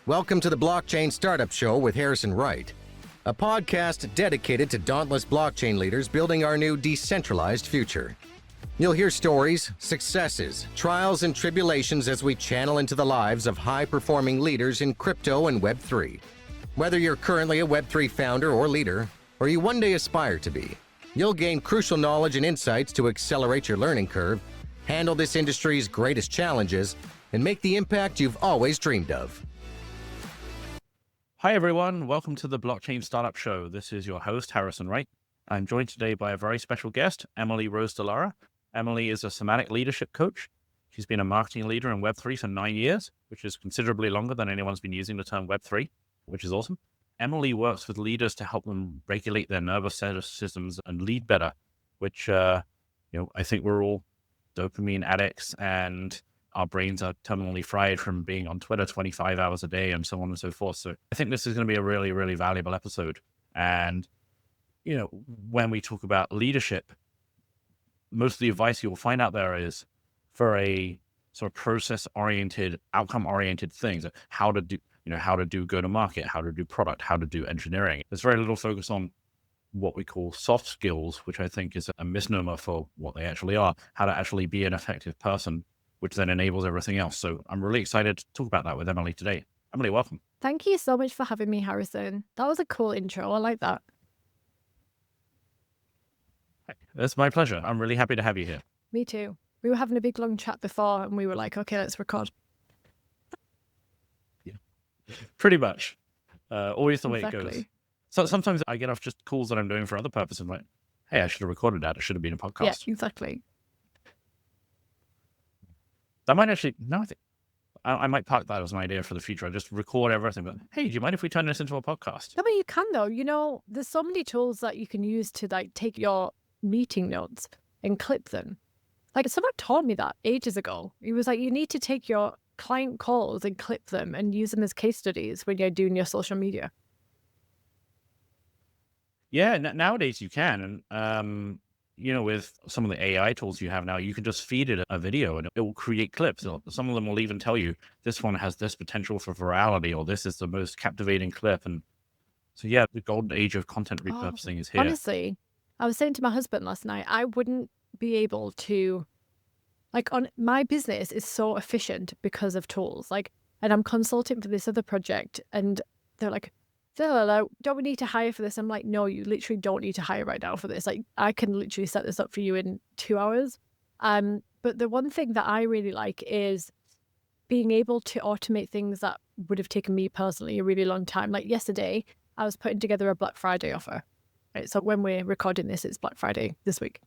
Welcome to the Blockchain Startup Show with Harrison Wright, a podcast dedicated to dauntless blockchain leaders building our new decentralized future. You'll hear stories, successes, trials, and tribulations as we channel into the lives of high-performing leaders in crypto and Web3. Whether you're currently a Web3 founder or leader, or you one day aspire to be, you'll gain crucial knowledge and insights to accelerate your learning curve, handle this industry's greatest challenges, and make the impact you've always dreamed of. Hi everyone, welcome to the Blockchain Startup Show. This is your host, Harrison Wright. I'm joined today by a very special guest, Emily Rose Dallara. Emily is a Somatic leadership coach. She's been a marketing leader in Web3 for 9 years, which is considerably longer than anyone's been using the term Web3, which is awesome. Emily works with leaders to help them regulate their nervous systems and lead better, which, I think we're all dopamine addicts and our brains are terminally fried from being on Twitter 25 hours a day and so on and so forth. So I think this is going to be a really, really valuable episode. And, when we talk about leadership, most of the advice you'll find out there is for a sort of process-oriented, outcome-oriented things, how to do go-to-market, how to do product, how to do engineering. There's very little focus on what we call soft skills, which I think is a misnomer for what they actually are, how to actually be an effective person, which then enables everything else. So I'm really excited to talk about that with Emily today. Emily, welcome. Thank you so much for having me, Harrison. That was a cool intro. I like that. It's my pleasure. I'm really happy to have you here. Me too. We were having a big long chat before and we were like, okay, let's record. Yeah, pretty much. Always the way it goes. Exactly. So sometimes I get off just calls that I'm doing for other purposes. I'm like, hey, I should have recorded that. It should have been a podcast. Yeah, exactly. That might actually, no, I think I might park that as an idea for the future. I just record everything. But hey, do you mind if we turn this into a podcast? No, but you can though. There's so many tools that you can use to take your meeting notes and clip them. Someone told me that ages ago. He was like, you need to take your client calls and clip them and use them as case studies when you're doing your social media. Yeah, nowadays you can. And, with some of the AI tools you have now, you can just feed it a video and it will create clips. Some of them will even tell you this one has this potential for virality or this is the most captivating clip. And so, yeah, the golden age of content repurposing is here. Honestly, I was saying to my husband last night, I wouldn't be able to, my business is so efficient because of tools. And I'm consulting for this other project and they're like, don't we need to hire for this? I'm like, no, you literally don't need to hire right now for this. I can literally set this up for you in 2 hours. But the one thing that I really like is being able to automate things that would have taken me personally a really long time. Like yesterday, I was putting together a Black Friday offer. Right? So when we're recording this, it's Black Friday this week.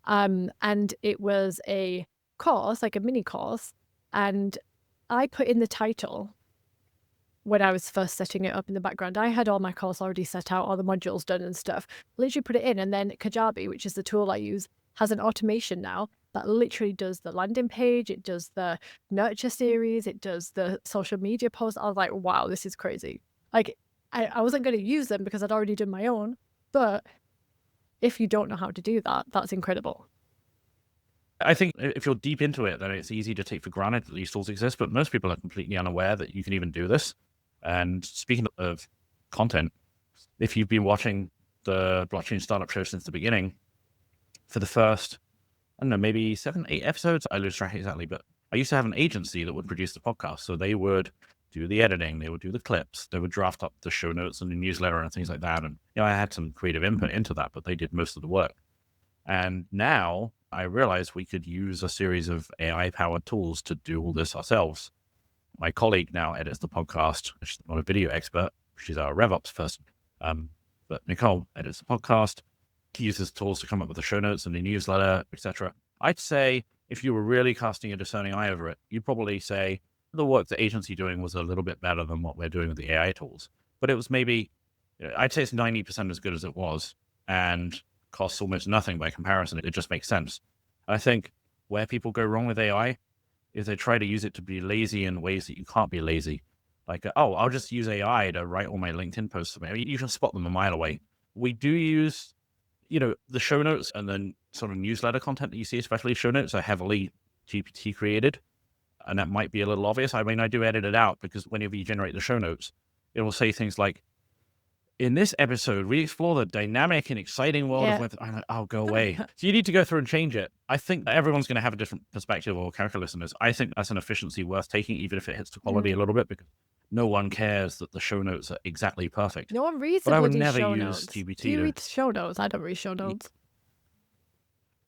And it was a course, like a mini course. And I put in the title when I was first setting it up in the background. I had all my course already set out, all the modules done and stuff. Literally put it in, and then Kajabi, which is the tool I use, has an automation now that literally does the landing page, it does the nurture series, it does the social media posts. I was like, wow, this is crazy. I wasn't going to use them because I'd already done my own, but if you don't know how to do that, that's incredible. I think if you're deep into it, then it's easy to take for granted that these tools exist, but most people are completely unaware that you can even do this. And speaking of content, if you've been watching the Blockchain Startup Show since the beginning, for the first, I don't know, maybe 7, 8 episodes, I lose track exactly, but I used to have an agency that would produce the podcast. So they would do the editing, they would do the clips, they would draft up the show notes and the newsletter and things like that. And, I had some creative input into that, but they did most of the work. And now I realized we could use a series of AI-powered tools to do all this ourselves. My colleague now edits the podcast. She's not a video expert. She's our RevOps person. But Nicole edits the podcast. She uses tools to come up with the show notes and the newsletter, etc. I'd say if you were really casting a discerning eye over it, you'd probably say the work the agency doing was a little bit better than what we're doing with the AI tools. But it was maybe, I'd say it's 90% as good as it was and costs almost nothing by comparison. It just makes sense. I think where people go wrong with AI is they try to use it to be lazy in ways that you can't be lazy. I'll just use AI to write all my LinkedIn posts. You can spot them a mile away. We do use, the show notes and then sort of newsletter content that you see, especially show notes, are heavily GPT created. and that might be a little obvious. I mean, I do edit it out because whenever you generate the show notes, it will say things like, in this episode, we explore the dynamic and exciting world of Web. I'm like, oh, go away. So you need to go through and change it. I think that everyone's going to have a different perspective or calculus in this. I think that's an efficiency worth taking, even if it hits the quality a little bit, because no one cares that the show notes are exactly perfect. No one reads But I would bloody never show use notes. GPT. Do you read show notes? I don't read show notes.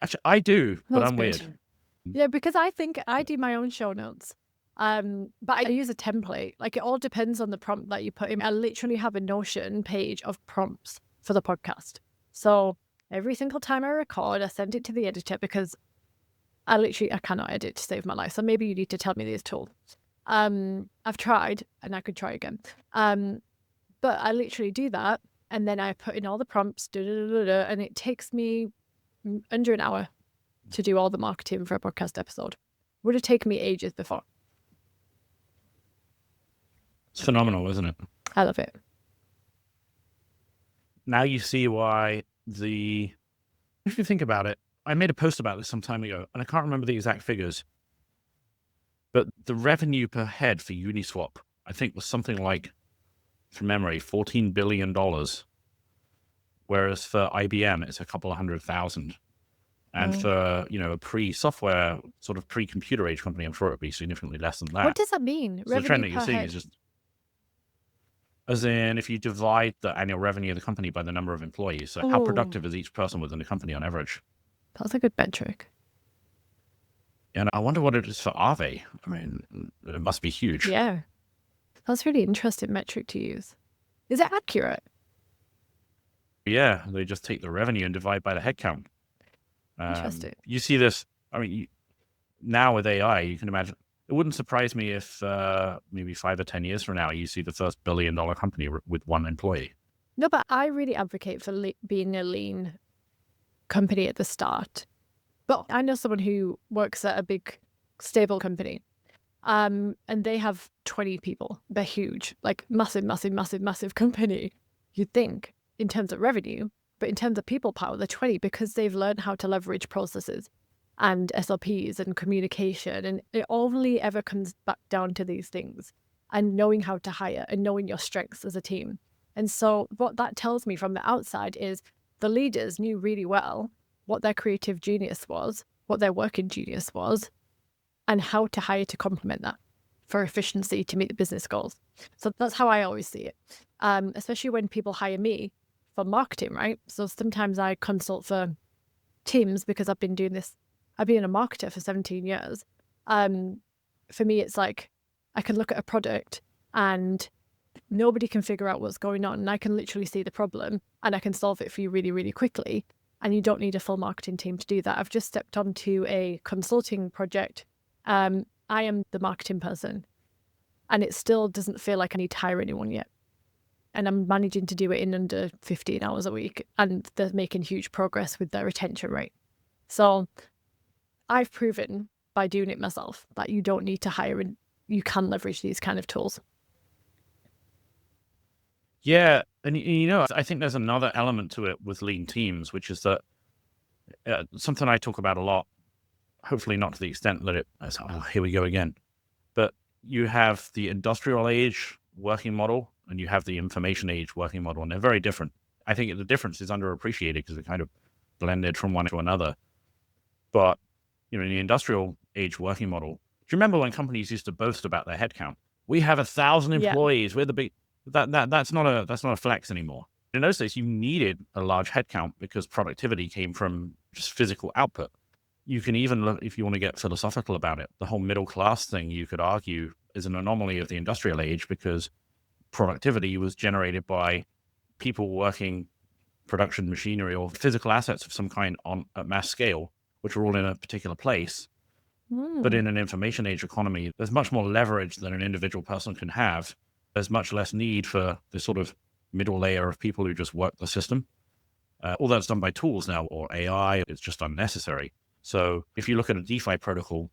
Actually, I do, but That's I'm good. weird. Yeah, because I think I do my own show notes. But I use a template. Like, it all depends on the prompt that you put in. I literally have a Notion page of prompts for the podcast. So every single time I record, I send it to the editor because I cannot edit to save my life. So maybe you need to tell me these tools. I've tried and I could try again. But I literally do that. And then I put in all the prompts, and it takes me under an hour to do all the marketing for a podcast episode. Would have taken me ages before. It's phenomenal, isn't it? I love it. Now you see why if you think about it, I made a post about this some time ago, and I can't remember the exact figures, but the revenue per head for Uniswap, I think, was something like, from memory, $14 billion, whereas for IBM, it's a couple of 100,000. And for, a pre-software, sort of pre-computer age company, I'm sure it would be significantly less than that. What does that mean? So the trend that you're seeing is just, as in, if you divide the annual revenue of the company by the number of employees, so how productive is each person within the company on average? That's a good metric. And I wonder what it is for Aave. I mean, it must be huge. Yeah. That's a really interesting metric to use. Is it accurate? Yeah, they just take the revenue and divide by the headcount. Interesting. You see this, I mean, now with AI, you can imagine, it wouldn't surprise me if maybe 5 or 10 years from now, you see the first billion-dollar company with one employee. No, but I really advocate for being a lean company at the start. But I know someone who works at a big, stable company, and they have 20 people. They're huge, like massive, massive, massive, massive company, you'd think, in terms of revenue. But in terms of people power, they're 20 because they've learned how to leverage processes and SOPs and communication. And it only ever comes back down to these things and knowing how to hire and knowing your strengths as a team. And so what that tells me from the outside is the leaders knew really well what their creative genius was, what their working genius was, and how to hire to complement that for efficiency to meet the business goals. So that's how I always see it, especially when people hire me for marketing, right? So sometimes I consult for teams because I've been doing this. I've been a marketer for 17 years. For me, it's like I can look at a product and nobody can figure out what's going on. And I can literally see the problem and I can solve it for you really, really quickly. And you don't need a full marketing team to do that. I've just stepped onto a consulting project. I am the marketing person and it still doesn't feel like I need to hire anyone yet. And I'm managing to do it in under 15 hours a week. And they're making huge progress with their retention rate. So I've proven by doing it myself that you don't need to hire and you can leverage these kind of tools. Yeah. And, I think there's another element to it with lean teams, which is that something I talk about a lot, hopefully not to the extent that here we go again. But you have the industrial age working model and you have the information age working model, and they're very different. I think the difference is underappreciated because they're kind of blended from one to another. But, in the industrial age working model, do you remember when companies used to boast about their headcount? We have 1,000 employees. We're the big, that's not a flex anymore. In those days, you needed a large headcount because productivity came from just physical output. You can even look, if you want to get philosophical about it, the whole middle class thing, you could argue, is an anomaly of the industrial age because productivity was generated by people working production machinery or physical assets of some kind on a mass scale, which are all in a particular place. But in an information age economy, there's much more leverage than an individual person can have. There's much less need for this sort of middle layer of people who just work the system. All that's done by tools now or AI. It's just unnecessary. So if you look at a DeFi protocol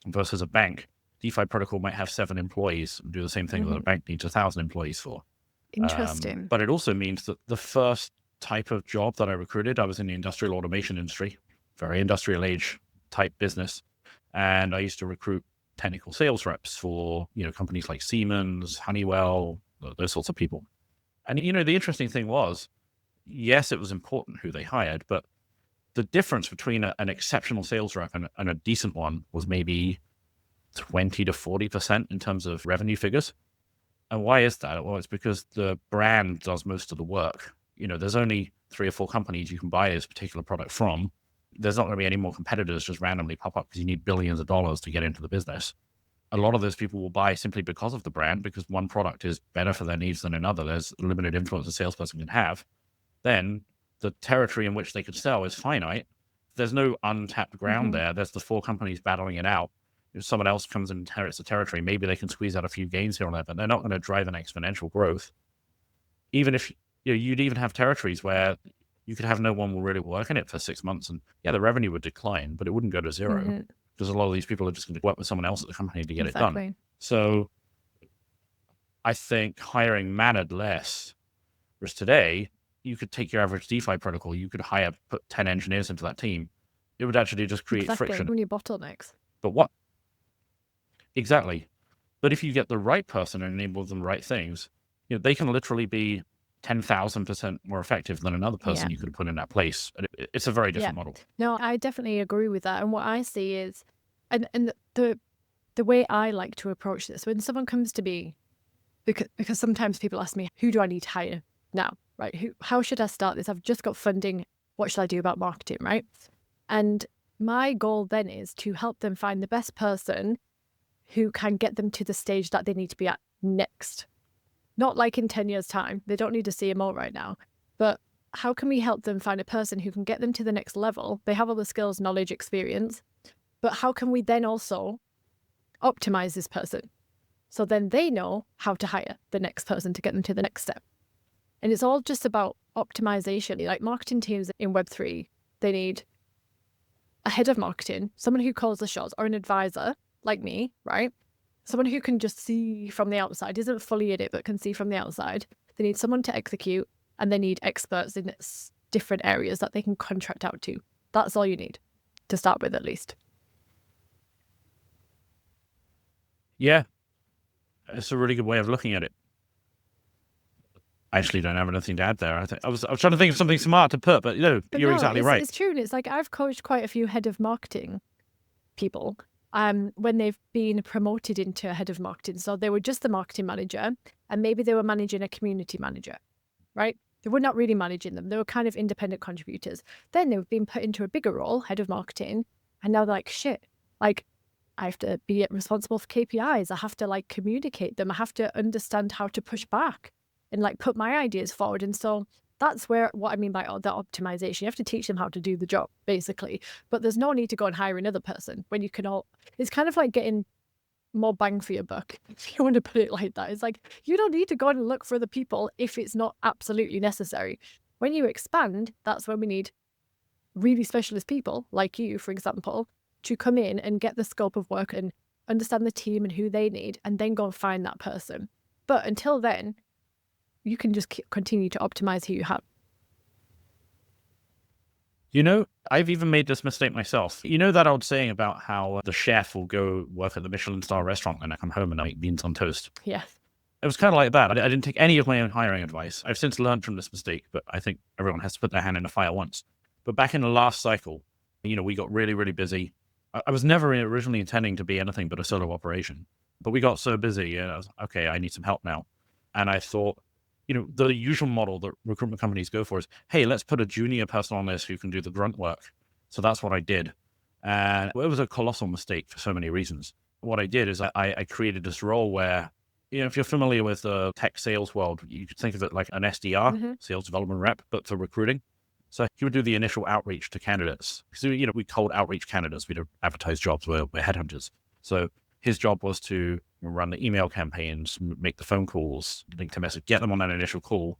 versus a bank, DeFi protocol might have 7 employees and do the same thing that a bank needs 1,000 employees for. Interesting. But it also means that the first type of job that I recruited, I was in the industrial automation industry, very industrial age type business. And I used to recruit technical sales reps for, companies like Siemens, Honeywell, those sorts of people. And, the interesting thing was, yes, it was important who they hired, but the difference between an exceptional sales rep and a decent one was maybe 20 to 40% in terms of revenue figures. And why is that? Well, it's because the brand does most of the work. There's only 3 or 4 companies you can buy this particular product from. There's not going to be any more competitors just randomly pop up because you need billions of dollars to get into the business. A lot of those people will buy simply because of the brand, because one product is better for their needs than another. There's limited influence a salesperson can have. Then the territory in which they could sell is finite. There's no untapped ground there. There's the 4 companies battling it out. If someone else comes and inherits the territory, maybe they can squeeze out a few gains here and there, but they're not going to drive an exponential growth. Even if you'd even have territories where you could have no one will really work in it for 6 months, and the revenue would decline, but it wouldn't go to zero because a lot of these people are just going to work with someone else at the company to get it done. So I think hiring mattered less. Whereas today, you could take your average DeFi protocol, you could put 10 engineers into that team. It would actually just create friction. When you bottlenecks. But what? Exactly. But if you get the right person and enable them the right things, they can literally be 10,000% more effective than another person you could have put in that place. And it's a very different model. No, I definitely agree with that. And what I see is, and the way I like to approach this, when someone comes to me, because sometimes people ask me, who do I need to hire now, right? How should I start this? I've just got funding. What should I do about marketing, right? And my goal then is to help them find the best person who can get them to the stage that they need to be at next. Not like in 10 years' time. They don't need a CMO right now. But how can we help them find a person who can get them to the next level? They have all the skills, knowledge, experience. But how can we then also optimize this person? So then they know how to hire the next person to get them to the next step. And it's all just about optimization. Like marketing teams in Web3, they need a head of marketing, someone who calls the shots, or an advisor like me, right? Someone who can just see from the outside, isn't fully in it, but can see from the outside. They need someone to execute, and they need experts in different areas that they can contract out to. That's all you need to start with, at least. Yeah, it's a really good way of looking at it. I actually don't have anything to add there. I was trying to think of something smart to put, but you're exactly right. It's true. And it's like I've coached quite a few head of marketing people when they've been promoted into a head of marketing. So they were just the marketing manager, and maybe they were managing a community manager, right? They were not really managing them. They were kind of independent contributors. Then they've been put into a bigger role, head of marketing, and now they're like, shit, like I have to be responsible for KPIs. I have to like communicate them. I have to understand how to push back and like put my ideas forward. And so that's what I mean by the optimization. You have to teach them how to do the job, basically. But there's no need to go and hire another person when you can it's kind of like getting more bang for your buck, if you want to put it like that. It's like, you don't need to go and look for the people if it's not absolutely necessary. When you expand, that's when we need really specialist people like you, for example, to come in and get the scope of work and understand the team and who they need, and then go and find that person. But until then, you can just continue to optimize who you have. I've even made this mistake myself. That old saying about how the chef will go work at the Michelin star restaurant and I come home and I make beans on toast. Yeah. It was kind of like that. I didn't take any of my own hiring advice. I've since learned from this mistake, but I think everyone has to put their hand in the fire once. But back in the last cycle, we got really, really busy. I was never originally intending to be anything but a solo operation, but we got so busy. I was, okay, I need some help now. And I thought, the usual model that recruitment companies go for is, hey, let's put a junior person on this who can do the grunt work. So that's what I did. And it was a colossal mistake for so many reasons. What I did is I created this role where, if you're familiar with the tech sales world, you could think of it like an SDR, sales development rep, but for recruiting. So he would do the initial outreach to candidates. So, we cold outreach candidates. We don't advertise jobs. We're headhunters. So his job was to run the email campaigns, make the phone calls, link to message, get them on that initial call.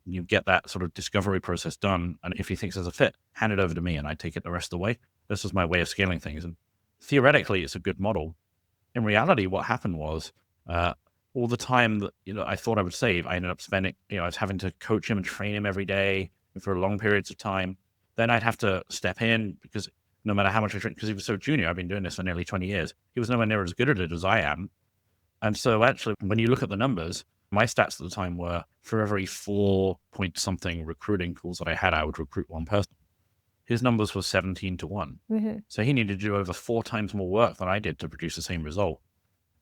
You get that sort of discovery process done. And if he thinks there's a fit, hand it over to me and I take it the rest of the way. This was my way of scaling things. And theoretically, it's a good model. In reality, what happened was all the time that, I thought I would save, I ended up spending, I was having to coach him and train him every day for long periods of time. Then I'd have to step in because no matter how much I trained, because he was so junior. I've been doing this for nearly 20 years. He was nowhere near as good at it as I am. And so actually, when you look at the numbers, my stats at the time were for every 4-point-something recruiting calls that I had, I would recruit one person. His numbers were 17-1. So he needed to do over 4 times more work than I did to produce the same result.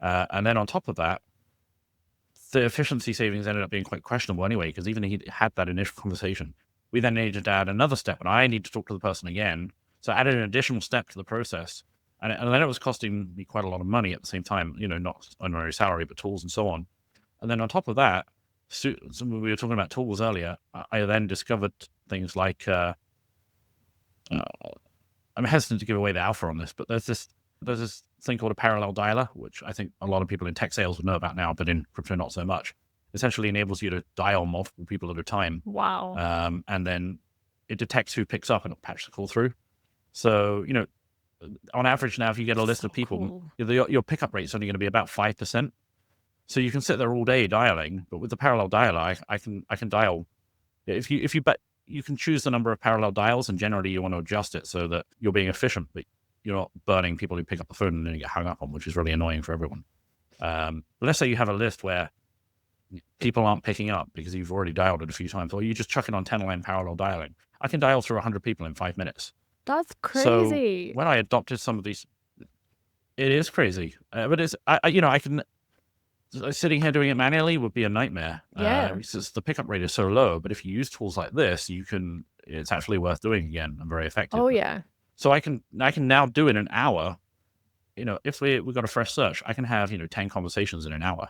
And then on top of that, the efficiency savings ended up being quite questionable anyway, because even he had that initial conversation. We then needed to add another step, and I need to talk to the person again. So I added an additional step to the process. And then it was costing me quite a lot of money at the same time, not honorary salary, but tools and so on. And then on top of that, so we were talking about tools earlier, I then discovered things like, I'm hesitant to give away the alpha on this, but there's this thing called a parallel dialer, which I think a lot of people in tech sales would know about now, but in crypto, not so much. Essentially enables you to dial multiple people at a time. Wow. And then it detects who picks up and it'll patch the call through. So, on average now, if you get a list of people, your pickup rate is only going to be about 5%. So you can sit there all day dialing, but with the parallel dialer, I can dial. If you bet, you can choose the number of parallel dials, and generally you want to adjust it so that you're being efficient, but you're not burning people who pick up the phone and then you get hung up on, which is really annoying for everyone. But let's say you have a list where people aren't picking up because you've already dialed it a few times, or you just chuck it on 10-line parallel dialing. I can dial through 100 people in 5 minutes. That's crazy. So when I adopted some of these, it is crazy. But it's, I can, sitting here doing it manually would be a nightmare. Yeah. Since the pickup rate is so low, but if you use tools like this, it's actually worth doing again and very effective. Oh, yeah. So I can now do it in an hour. If we've got a fresh search, I can have, 10 conversations in an hour,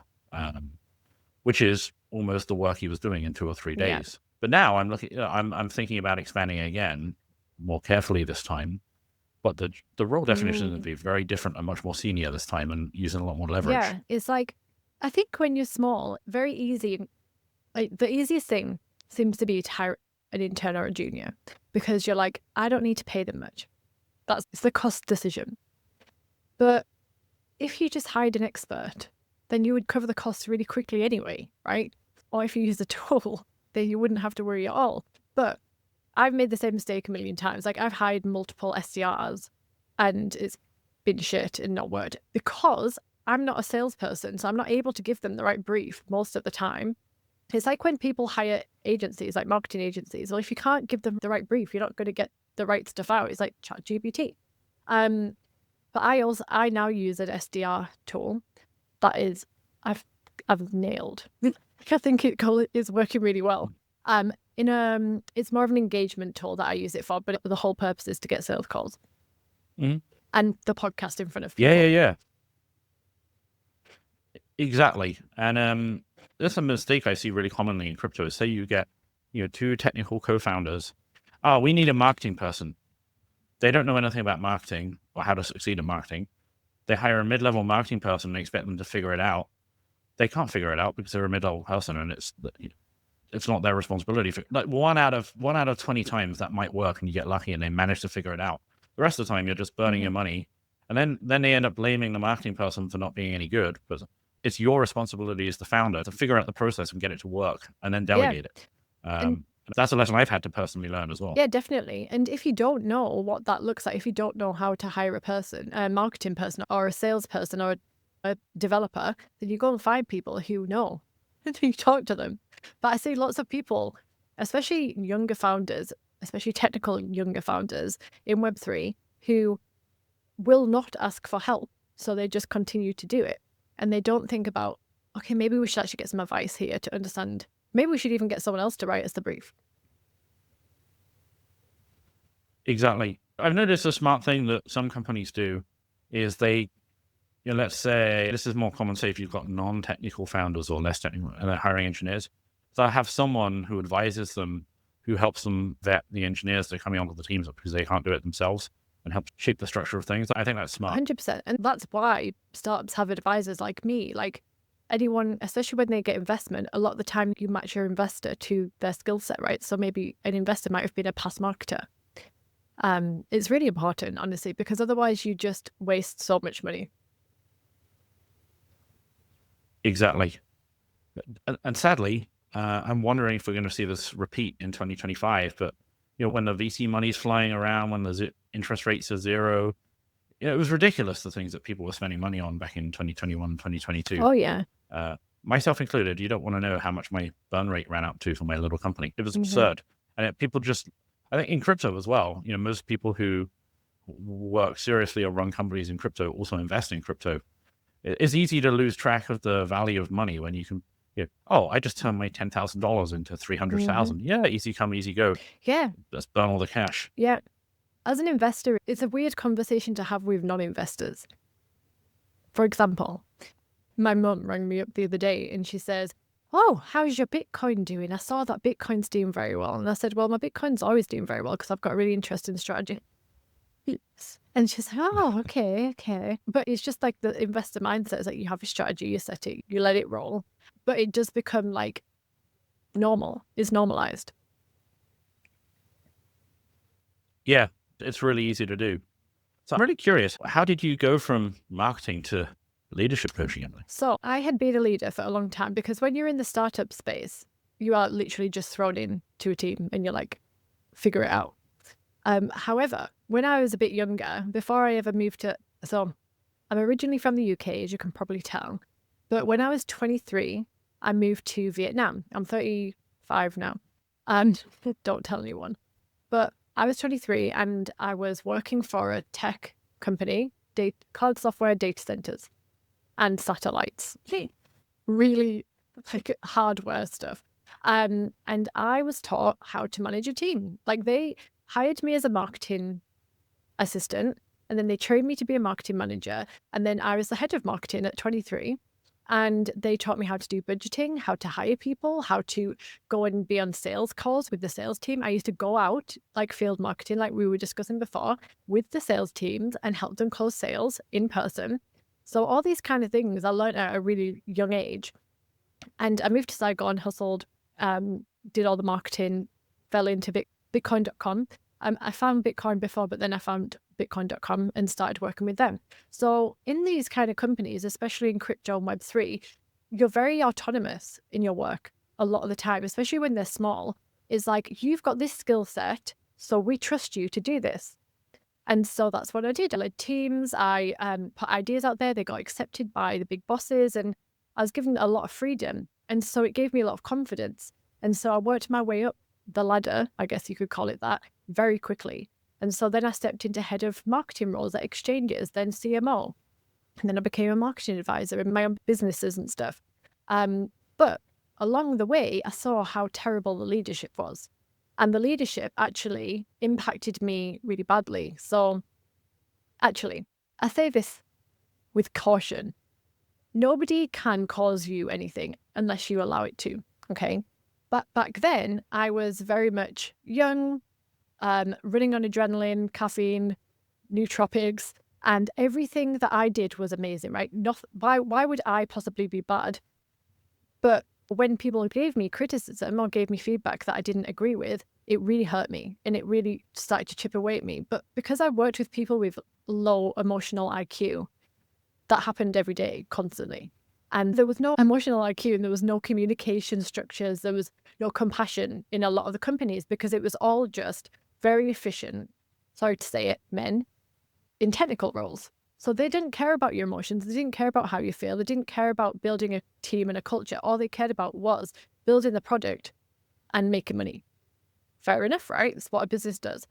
which is almost the work he was doing in 2 or 3 days. Yeah. But now I'm looking, I'm thinking about expanding again more carefully this time. But the role definition is going to be very different and much more senior this time, and using a lot more leverage. Yeah, it's like, I think when you're small, very easy, like the easiest thing seems to be to hire an intern or a junior, because you're like, I don't need to pay them much. It's the cost decision. But if you just hired an expert, then you would cover the costs really quickly anyway, right? Or if you use a tool, then you wouldn't have to worry at all. But I've made the same mistake a million times. Like, I've hired multiple SDRs and it's been shit and not worked because I'm not a salesperson, so I'm not able to give them the right brief most of the time. It's like when people hire agencies, like marketing agencies. Well, if you can't give them the right brief, you're not going to get the right stuff out. It's like ChatGPT. But I now use an SDR tool that is I've nailed. I think it is working really well. It's more of an engagement tool that I use it for, but the whole purpose is to get sales calls and the podcast in front of people. Yeah. Exactly. And there's a mistake I see really commonly in crypto is, say you get 2 technical co-founders. Oh, we need a marketing person. They don't know anything about marketing or how to succeed in marketing. They hire a mid-level marketing person and expect them to figure it out. They can't figure it out because they're a mid-level person, and it's not their responsibility. Like one out of 20 times that might work, and you get lucky and they manage to figure it out. The rest of the time you're just burning your money, and then they end up blaming the marketing person for not being any good. But it's your responsibility as the founder to figure out the process and get it to work, and then delegate it. That's a lesson I've had to personally learn as well. Yeah, definitely. And if you don't know what that looks like, if you don't know how to hire a person, a marketing person or a salesperson or a developer, then you go and find people who know and you talk to them. But I see lots of people, especially younger founders, especially technical younger founders in Web3, who will not ask for help. So they just continue to do it. And they don't think about, okay, maybe we should actually get some advice here to understand. Maybe we should even get someone else to write us the brief. Exactly. I've noticed a smart thing that some companies do is they, let's say, this is more common, say if you've got non-technical founders or less technical, and they're hiring engineers. So I have someone who advises them, who helps them vet the engineers that are coming onto the teams because they can't do it themselves, and help shape the structure of things. I think that's smart. 100%. And that's why startups have advisors like me. Like anyone, especially when they get investment, a lot of the time you match your investor to their skill set, right? So maybe an investor might have been a past marketer. It's really important, honestly, because otherwise you just waste so much money. Exactly. And sadly, I'm wondering if we're going to see this repeat in 2025, but when the VC money's flying around, when the interest rates are zero. It was ridiculous, the things that people were spending money on back in 2021, 2022. Oh, yeah. Myself included. You don't want to know how much my burn rate ran up to for my little company. It was Mm-hmm. absurd. And people just, I think in crypto as well, most people who work seriously or run companies in crypto also invest in crypto. It's easy to lose track of the value of money when you can, I just turned my $10,000 into 300,000. Mm-hmm. Yeah, easy come, easy go. Yeah. Let's burn all the cash. Yeah. As an investor, it's a weird conversation to have with non-investors. For example, my mum rang me up the other day and she says, "Oh, how's your Bitcoin doing? I saw that Bitcoin's doing very well." And I said, "Well, my Bitcoin's always doing very well because I've got a really interesting strategy." And she's like, "Oh, okay. But it's just like the investor mindset is like you have a strategy, you set it, you let it roll. But it does become like normal. It's normalized." Yeah, it's really easy to do. So I'm really curious, how did you go from marketing to leadership coaching, Emily? So I had been a leader for a long time because when you're in the startup space, you are literally just thrown into a team and you're like, figure it out. However, when I was a bit younger, before I ever moved so I'm originally from the UK, as you can probably tell. But when I was 23, I moved to Vietnam. I'm 35 now. And don't tell anyone. But I was 23 and I was working for a tech company, cloud software, data centers, and satellites. Really like hardware stuff. And I was taught how to manage a team. Like they hired me as a marketing assistant, and then they trained me to be a marketing manager. And then I was the head of marketing at 23. And they taught me how to do budgeting, how to hire people, how to go and be on sales calls with the sales team. I used to go out like field marketing, like we were discussing before, with the sales teams and help them close sales in person. So all these kind of things I learned at a really young age. And I moved to Saigon, hustled, did all the marketing, fell into Bitcoin.com. I found Bitcoin before, but then I found Bitcoin.com and started working with them. So in these kind of companies, especially in crypto and Web3, you're very autonomous in your work a lot of the time, especially when they're small. It's like, you've got this skill set, so we trust you to do this. And so that's what I did. I led teams, I put ideas out there, they got accepted by the big bosses, and I was given a lot of freedom. And so it gave me a lot of confidence. And so I worked my way up the ladder, I guess you could call it that, very quickly. And so then I stepped into head of marketing roles at exchanges, then CMO. And then I became a marketing advisor in my own businesses and stuff. But along the way, I saw how terrible the leadership was. And the leadership actually impacted me really badly. So actually, I say this with caution. Nobody can cause you anything unless you allow it to, okay? But back then, I was very much young, running on adrenaline, caffeine, nootropics, and everything that I did was amazing, right? Why would I possibly be bad? But when people gave me criticism or gave me feedback that I didn't agree with, it really hurt me and it really started to chip away at me. But because I worked with people with low emotional IQ, that happened every day, constantly. And there was no emotional IQ and there was no communication structures. There was no compassion in a lot of the companies because it was all just very efficient, sorry to say it, men in technical roles. So they didn't care about your emotions. They didn't care about how you feel. They didn't care about building a team and a culture. All they cared about was building the product and making money. Fair enough, right? It's what a business does.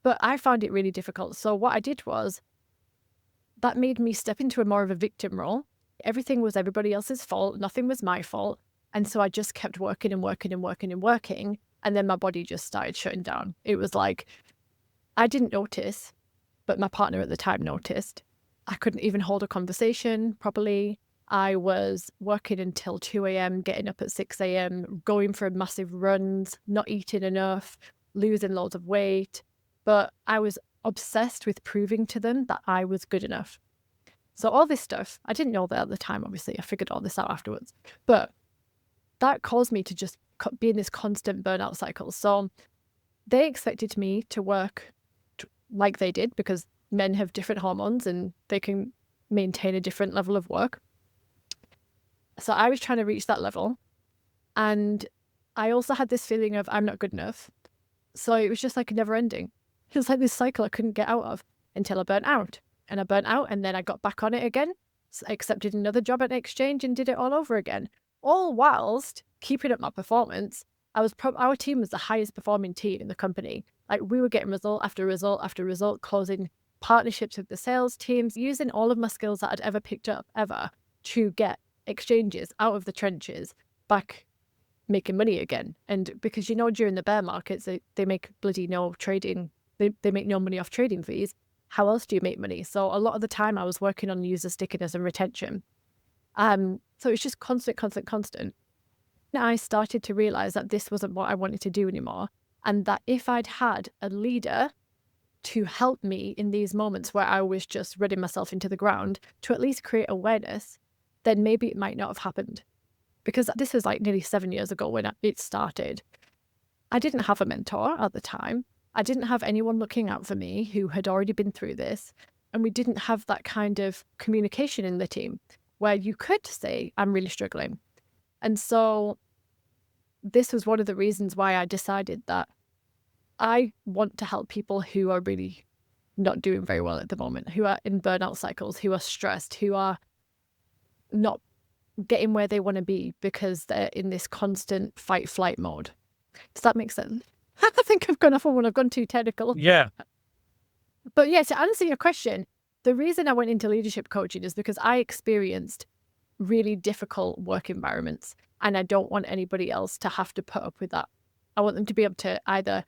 But I found it really difficult. So what I did was that made me step into a more of a victim role. Everything was everybody else's fault. Nothing was my fault. And so I just kept working and working and working and working. And then my body just started shutting down. It was like, I didn't notice, but my partner at the time noticed. I couldn't even hold a conversation properly. I was working until 2 a.m., getting up at 6 a.m., going for massive runs, not eating enough, losing loads of weight. But I was obsessed with proving to them that I was good enough. So all this stuff, I didn't know that at the time, obviously. I figured all this out afterwards. But that caused me to just be in this constant burnout cycle. So they expected me to work like they did because men have different hormones and they can maintain a different level of work. So I was trying to reach that level. And I also had this feeling of I'm not good enough. So it was just like never ending. It was like this cycle I couldn't get out of until I burnt out. And I burnt out, and then I got back on it again, accepted another job at an exchange and did it all over again. All whilst keeping up my performance. Our team was the highest performing team in the company. Like, we were getting result after result after result, closing partnerships with the sales teams, using all of my skills that I'd ever picked up ever to get exchanges out of the trenches back making money again. And because, during the bear markets, they make bloody no trading. They make no money off trading fees. How else do you make money? So a lot of the time I was working on user stickiness and retention. So it's just constant. I started to realize that this wasn't what I wanted to do anymore. And that if I'd had a leader to help me in these moments where I was just running myself into the ground, to at least create awareness, then maybe it might not have happened. Because this was like nearly 7 years ago when it started. I didn't have a mentor at the time. I didn't have anyone looking out for me who had already been through this. And we didn't have that kind of communication in the team where you could say, I'm really struggling. And so this was one of the reasons why I decided that I want to help people who are really not doing very well at the moment, who are in burnout cycles, who are stressed, who are not getting where they want to be because they're in this constant fight-flight mode. Does that make sense? I think I've gone off on one. I've gone too technical. Yeah. But yeah, to answer your question, the reason I went into leadership coaching is because I experienced really difficult work environments, and I don't want anybody else to have to put up with that. I want them to be able to either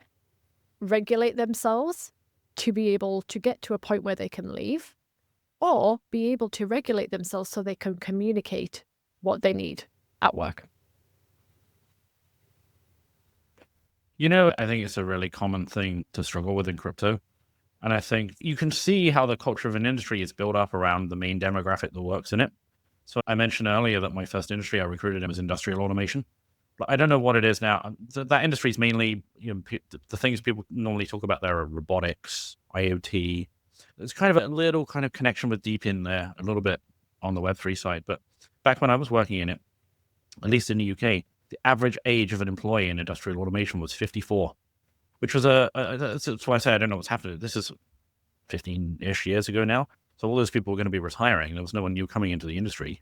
regulate themselves to be able to get to a point where they can leave, or be able to regulate themselves so they can communicate what they need at work. I think it's a really common thing to struggle with in crypto. And I think you can see how the culture of an industry is built up around the main demographic that works in it. So I mentioned earlier that my first industry I recruited in was industrial automation. But I don't know what it is now. That industry is mainly, the things people normally talk about there are robotics, IoT. There's kind of a little kind of connection with deep in there, a little bit on the Web3 side. But back when I was working in it, at least in the UK, the average age of an employee in industrial automation was 54, which was that's why I say I don't know what's happening. This is 15-ish years ago now. So all those people were going to be retiring. There was no one new coming into the industry.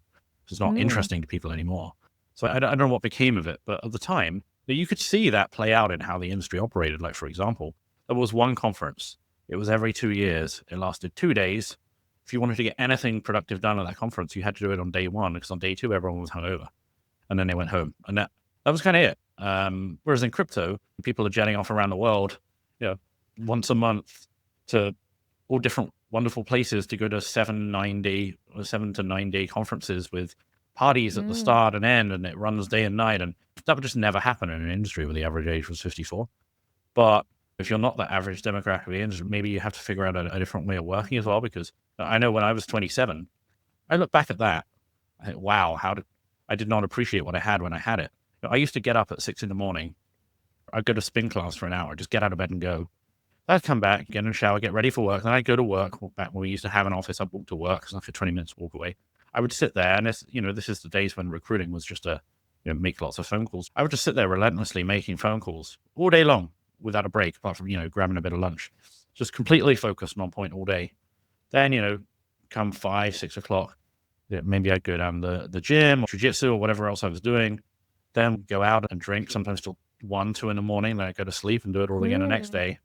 It's not interesting to people anymore. So I don't know what became of it. But at the time, you could see that play out in how the industry operated. Like, for example, there was one conference. It was every 2 years. It lasted 2 days. If you wanted to get anything productive done at that conference, you had to do it on day one, because on day two, everyone was hungover. And then they went home. And that was kind of it. Whereas in crypto, people are jetting off around the world, once a month to all different wonderful places to go to 7 to 9 day conferences with parties at the start and end, and it runs day and night. And that would just never happen in an industry where the average age was 54. But if you're not the average demographic of the industry, maybe you have to figure out a different way of working as well. Because I know when I was 27, I look back at that, I think, wow, I did not appreciate what I had when I had it. I used to get up at 6 a.m. I'd go to spin class for an hour, just get out of bed and go. I'd come back, get in the shower, get ready for work. Then I'd go to work. Back when we used to have an office, I'd walk to work. It's like a 20 minutes walk away. I would sit there, and this is the days when recruiting was just make lots of phone calls. I would just sit there relentlessly making phone calls all day long without a break, apart from, grabbing a bit of lunch. Just completely focused and on point all day. Then, come 5, 6 o'clock, maybe I'd go down the gym or jiu-jitsu or whatever else I was doing. Then go out and drink, sometimes till 1, 2 in the morning. Then I'd go to sleep and do it all again the next day.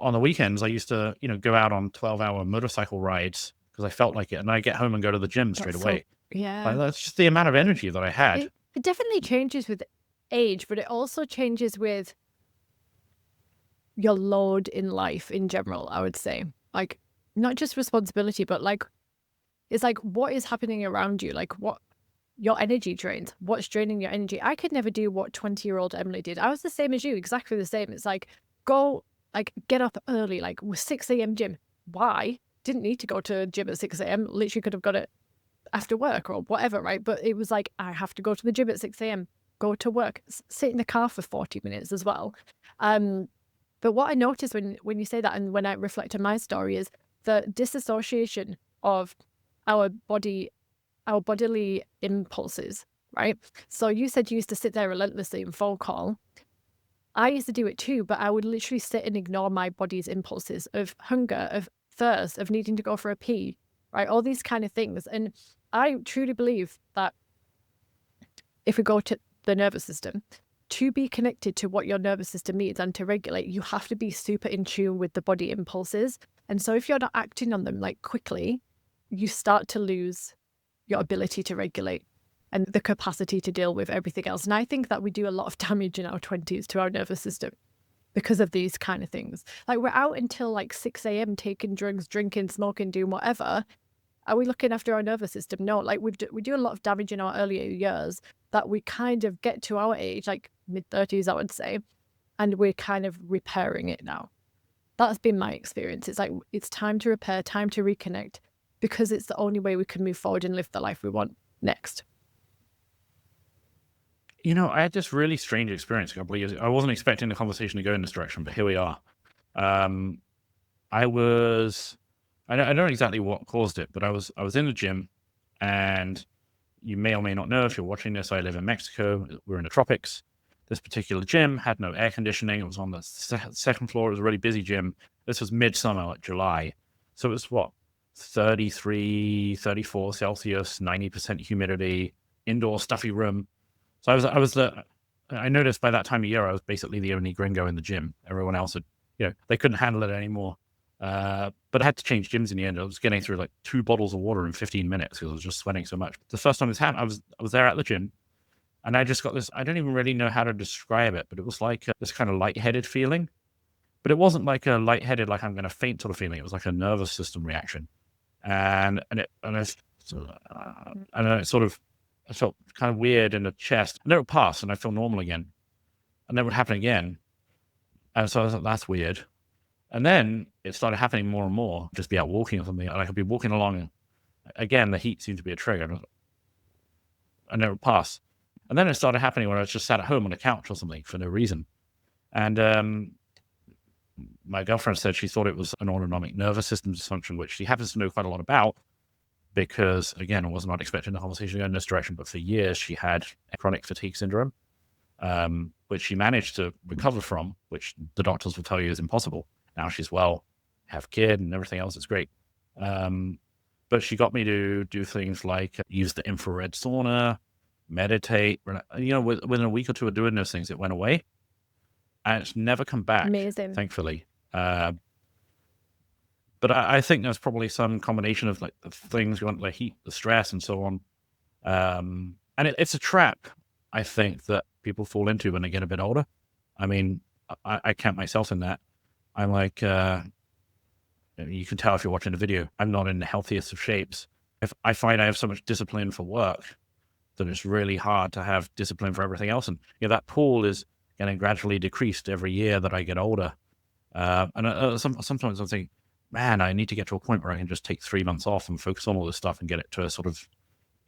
On the weekends, I used to, go out on 12-hour motorcycle rides because I felt like it. And I get home and go to the gym straight away. Yeah. That's just the amount of energy that I had. It definitely changes with age, but it also changes with your load in life in general, I would say. Like, not just responsibility, but it's like what is happening around you? Like, what your energy drains, what's draining your energy. I could never do what 20-year-old Emily did. I was the same as you, exactly the same. It's like, get up early, with 6 a.m. gym. Why? Didn't need to go to gym at 6 a.m. Literally could have got it after work or whatever, right? But it was like, I have to go to the gym at 6 a.m., go to work, sit in the car for 40 minutes as well. But what I noticed when you say that, and when I reflect on my story, is the disassociation of our bodily impulses, right? So you said you used to sit there relentlessly and phone call. I used to do it too, but I would literally sit and ignore my body's impulses of hunger, of thirst, of needing to go for a pee, right? All these kind of things. And I truly believe that if we go to the nervous system, to be connected to what your nervous system needs and to regulate, you have to be super in tune with the body impulses. And so if you're not acting on them like quickly, you start to lose your ability to regulate and the capacity to deal with everything else. And I think that we do a lot of damage in our 20s to our nervous system because of these kind of things. Like, we're out until like 6 a.m. taking drugs, drinking, smoking, doing whatever. Are we looking after our nervous system? No, like we do a lot of damage in our earlier years that we kind of get to our age, like mid-30s, I would say, and we're kind of repairing it now. That's been my experience. It's like, it's time to repair, time to reconnect, because it's the only way we can move forward and live the life we want next. You know, I had this really strange experience a couple of years ago. I wasn't expecting the conversation to go in this direction, but here we are. I don't know exactly what caused it, but I was in the gym, and you may or may not know if you're watching this, I live in Mexico. We're in the tropics. This particular gym had no air conditioning. It was on the second floor. It was a really busy gym. This was midsummer, like July. So it was 33, 34 Celsius, 90% humidity, indoor stuffy room. So I noticed by that time of year, I was basically the only gringo in the gym. Everyone else had, they couldn't handle it anymore. But I had to change gyms in the end. I was getting through like 2 bottles of water in 15 minutes because I was just sweating so much. The first time this happened, I was there at the gym, and I just got this, I don't even really know how to describe it, but it was like this kind of lightheaded feeling. But it wasn't like a lightheaded, like I'm going to faint sort of feeling. It was like a nervous system reaction. I felt kind of weird in the chest. And then it would pass, and I feel normal again. And then it would happen again. And so I was like, that's weird. And then it started happening more and more. Just be out walking or something. And I could be walking along, and again, the heat seemed to be a trigger. And then it would pass. And then it started happening when I was just sat at home on a couch or something for no reason. And my girlfriend said she thought it was an autonomic nervous system dysfunction, which she happens to know quite a lot about, because, again, I was not expecting the conversation to go in this direction, but for years she had chronic fatigue syndrome, which she managed to recover from, which the doctors will tell you is impossible. Now she's well, have a kid and everything else is great. But she got me to do things like use the infrared sauna, meditate. Within a week or two of doing those things, it went away. And it's never come back, Amazing. thankfully. But I think there's probably some combination of like the things going, like heat, the stress, and so on. And it's a trap, I think, that people fall into when they get a bit older. I mean, I count myself in that. I'm like, you can tell if you're watching the video, I'm not in the healthiest of shapes. If I find I have so much discipline for work that it's really hard to have discipline for everything else. And that pool is getting gradually decreased every year that I get older. Sometimes I'm thinking, man, I need to get to a point where I can just take 3 months off and focus on all this stuff and get it to a sort of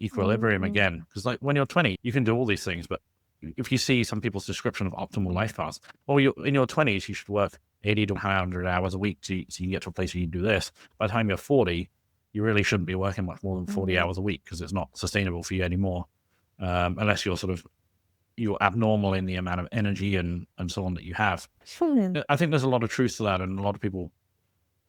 equilibrium again. Because like when you're 20, you can do all these things. But if you see some people's description of optimal life paths, well, in your 20s, you should work 80 to 100 hours a week so you can get to a place where you can do this. By the time you're 40, you really shouldn't be working much more than 40 hours a week because it's not sustainable for you anymore. Unless you're abnormal in the amount of energy and so on that you have. I think there's a lot of truth to that, and a lot of people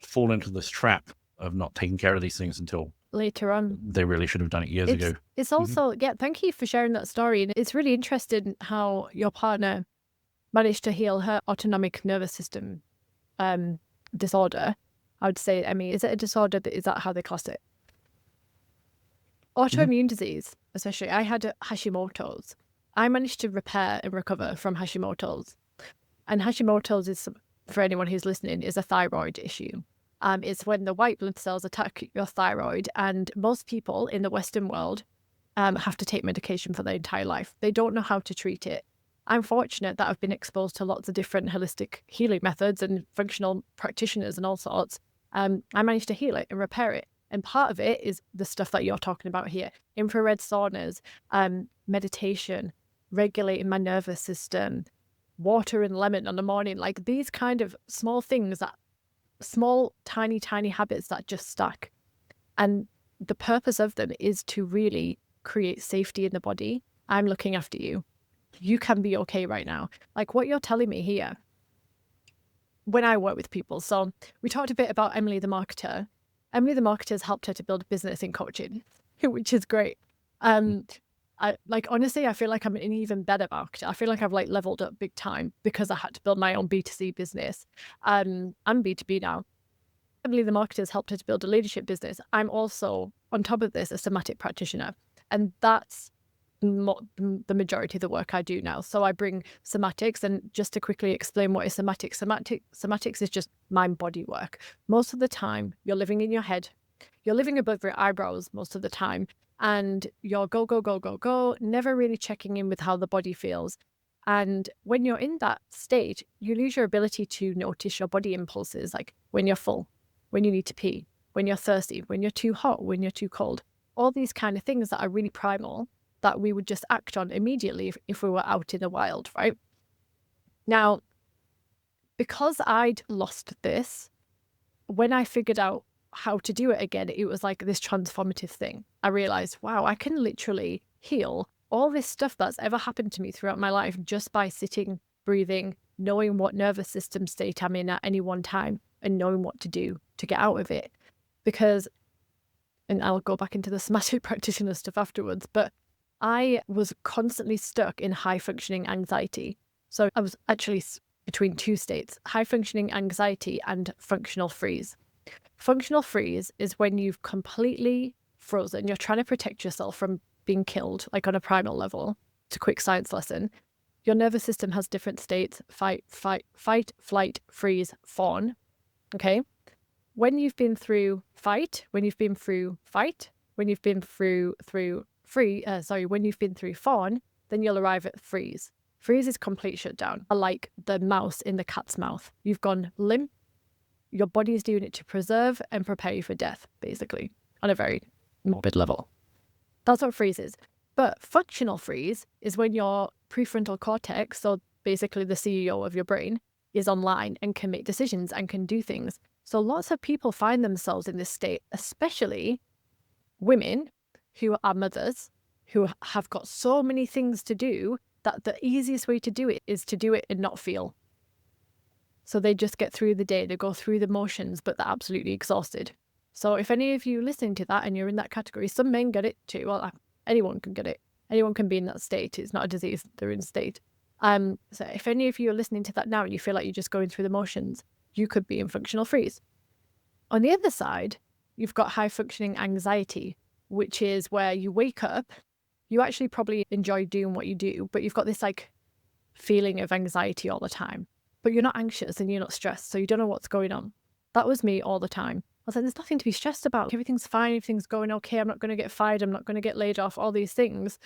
fall into this trap of not taking care of these things until later on. They really should have done it years ago. It's also, thank you for sharing that story. And it's really interesting how your partner managed to heal her autonomic nervous system disorder. I would say, is it a disorder? Is that how they class it? Autoimmune disease, especially. I had Hashimoto's. I managed to repair and recover from Hashimoto's. And Hashimoto's is, for anyone who's listening, is a thyroid issue. It's when the white blood cells attack your thyroid, and most people in the Western world have to take medication for their entire life. They don't know how to treat it. I'm fortunate that I've been exposed to lots of different holistic healing methods and functional practitioners and all sorts. I managed to heal it and repair it. And part of it is the stuff that you're talking about here. Infrared saunas, meditation, regulating my nervous system, water and lemon on the morning, like these kind of small things, that small, tiny habits that just stack. And the purpose of them is to really create safety in the body. I'm looking after you. you can be okay right now. Like what you're telling me here, when I work with people. So we talked a bit about Emily the marketer. Emily the marketer has helped her to build a business in coaching, which is great. I like, honestly, I feel like I'm an even better marketer. I feel like I've like leveled up big time because I had to build my own B2C business. I'm B2B now. Emily the marketer has helped her to build a leadership business. I'm also, on top of this, a somatic practitioner. And that's the majority of the work I do now. So I bring somatics, and just to quickly explain what is somatics is just mind-body work. Most of the time, you're living in your head. You're living above your eyebrows most of the time. And you're go, never really checking in with how the body feels. And when you're in that state, you lose your ability to notice your body impulses, like when you're full, when you need to pee, when you're thirsty, when you're too hot, when you're too cold. All these kind of things that are really primal that we would just act on immediately if we were out in the wild, right? Now, because I'd lost this, when I figured out how to do it again, it was like this transformative thing. I realized, wow, I can literally heal all this stuff that's ever happened to me throughout my life just by sitting, breathing, knowing what nervous system state I'm in at any one time, and knowing what to do to get out of it. Because, and I'll go back into the somatic practitioner stuff afterwards, but I was constantly stuck in high functioning anxiety. So I was actually between two states, high functioning anxiety and functional freeze. Functional freeze is when you've completely frozen. You're trying to protect yourself from being killed, like on a primal level. It's a quick science lesson. Your nervous system has different states: fight, flight, freeze, fawn. Okay? When you've been through fight, when you've been through fight, when you've been through when you've been through fawn, then you'll arrive at freeze. Freeze is complete shutdown, like the mouse in the cat's mouth. You've gone limp. Your body is doing it to preserve and prepare you for death, basically, on a very morbid level. That's what freeze is. But functional freeze is when your prefrontal cortex, so basically the CEO of your brain, is online and can make decisions and can do things. So lots of people find themselves in this state, especially women who are mothers, who have got so many things to do that the easiest way to do it is to do it and not feel. So they just get through the day, they go through the motions, but they're absolutely exhausted. So if any of you listening to that and you're in that category, some men get it too. Well, anyone can get it. Anyone can be in that state. It's not a disease, they're in a state. So if any of you are listening to that now and you feel like you're just going through the motions, you could be in functional freeze. On the other side, you've got high functioning anxiety, which is where you wake up, you actually probably enjoy doing what you do, but you've got this like feeling of anxiety all the time. But you're not anxious and you're not stressed, so you don't know what's going on. That was me all the time. I was like, there's nothing to be stressed about. Everything's fine. Everything's going okay. I'm not going to get fired. I'm not going to get laid off, all these things.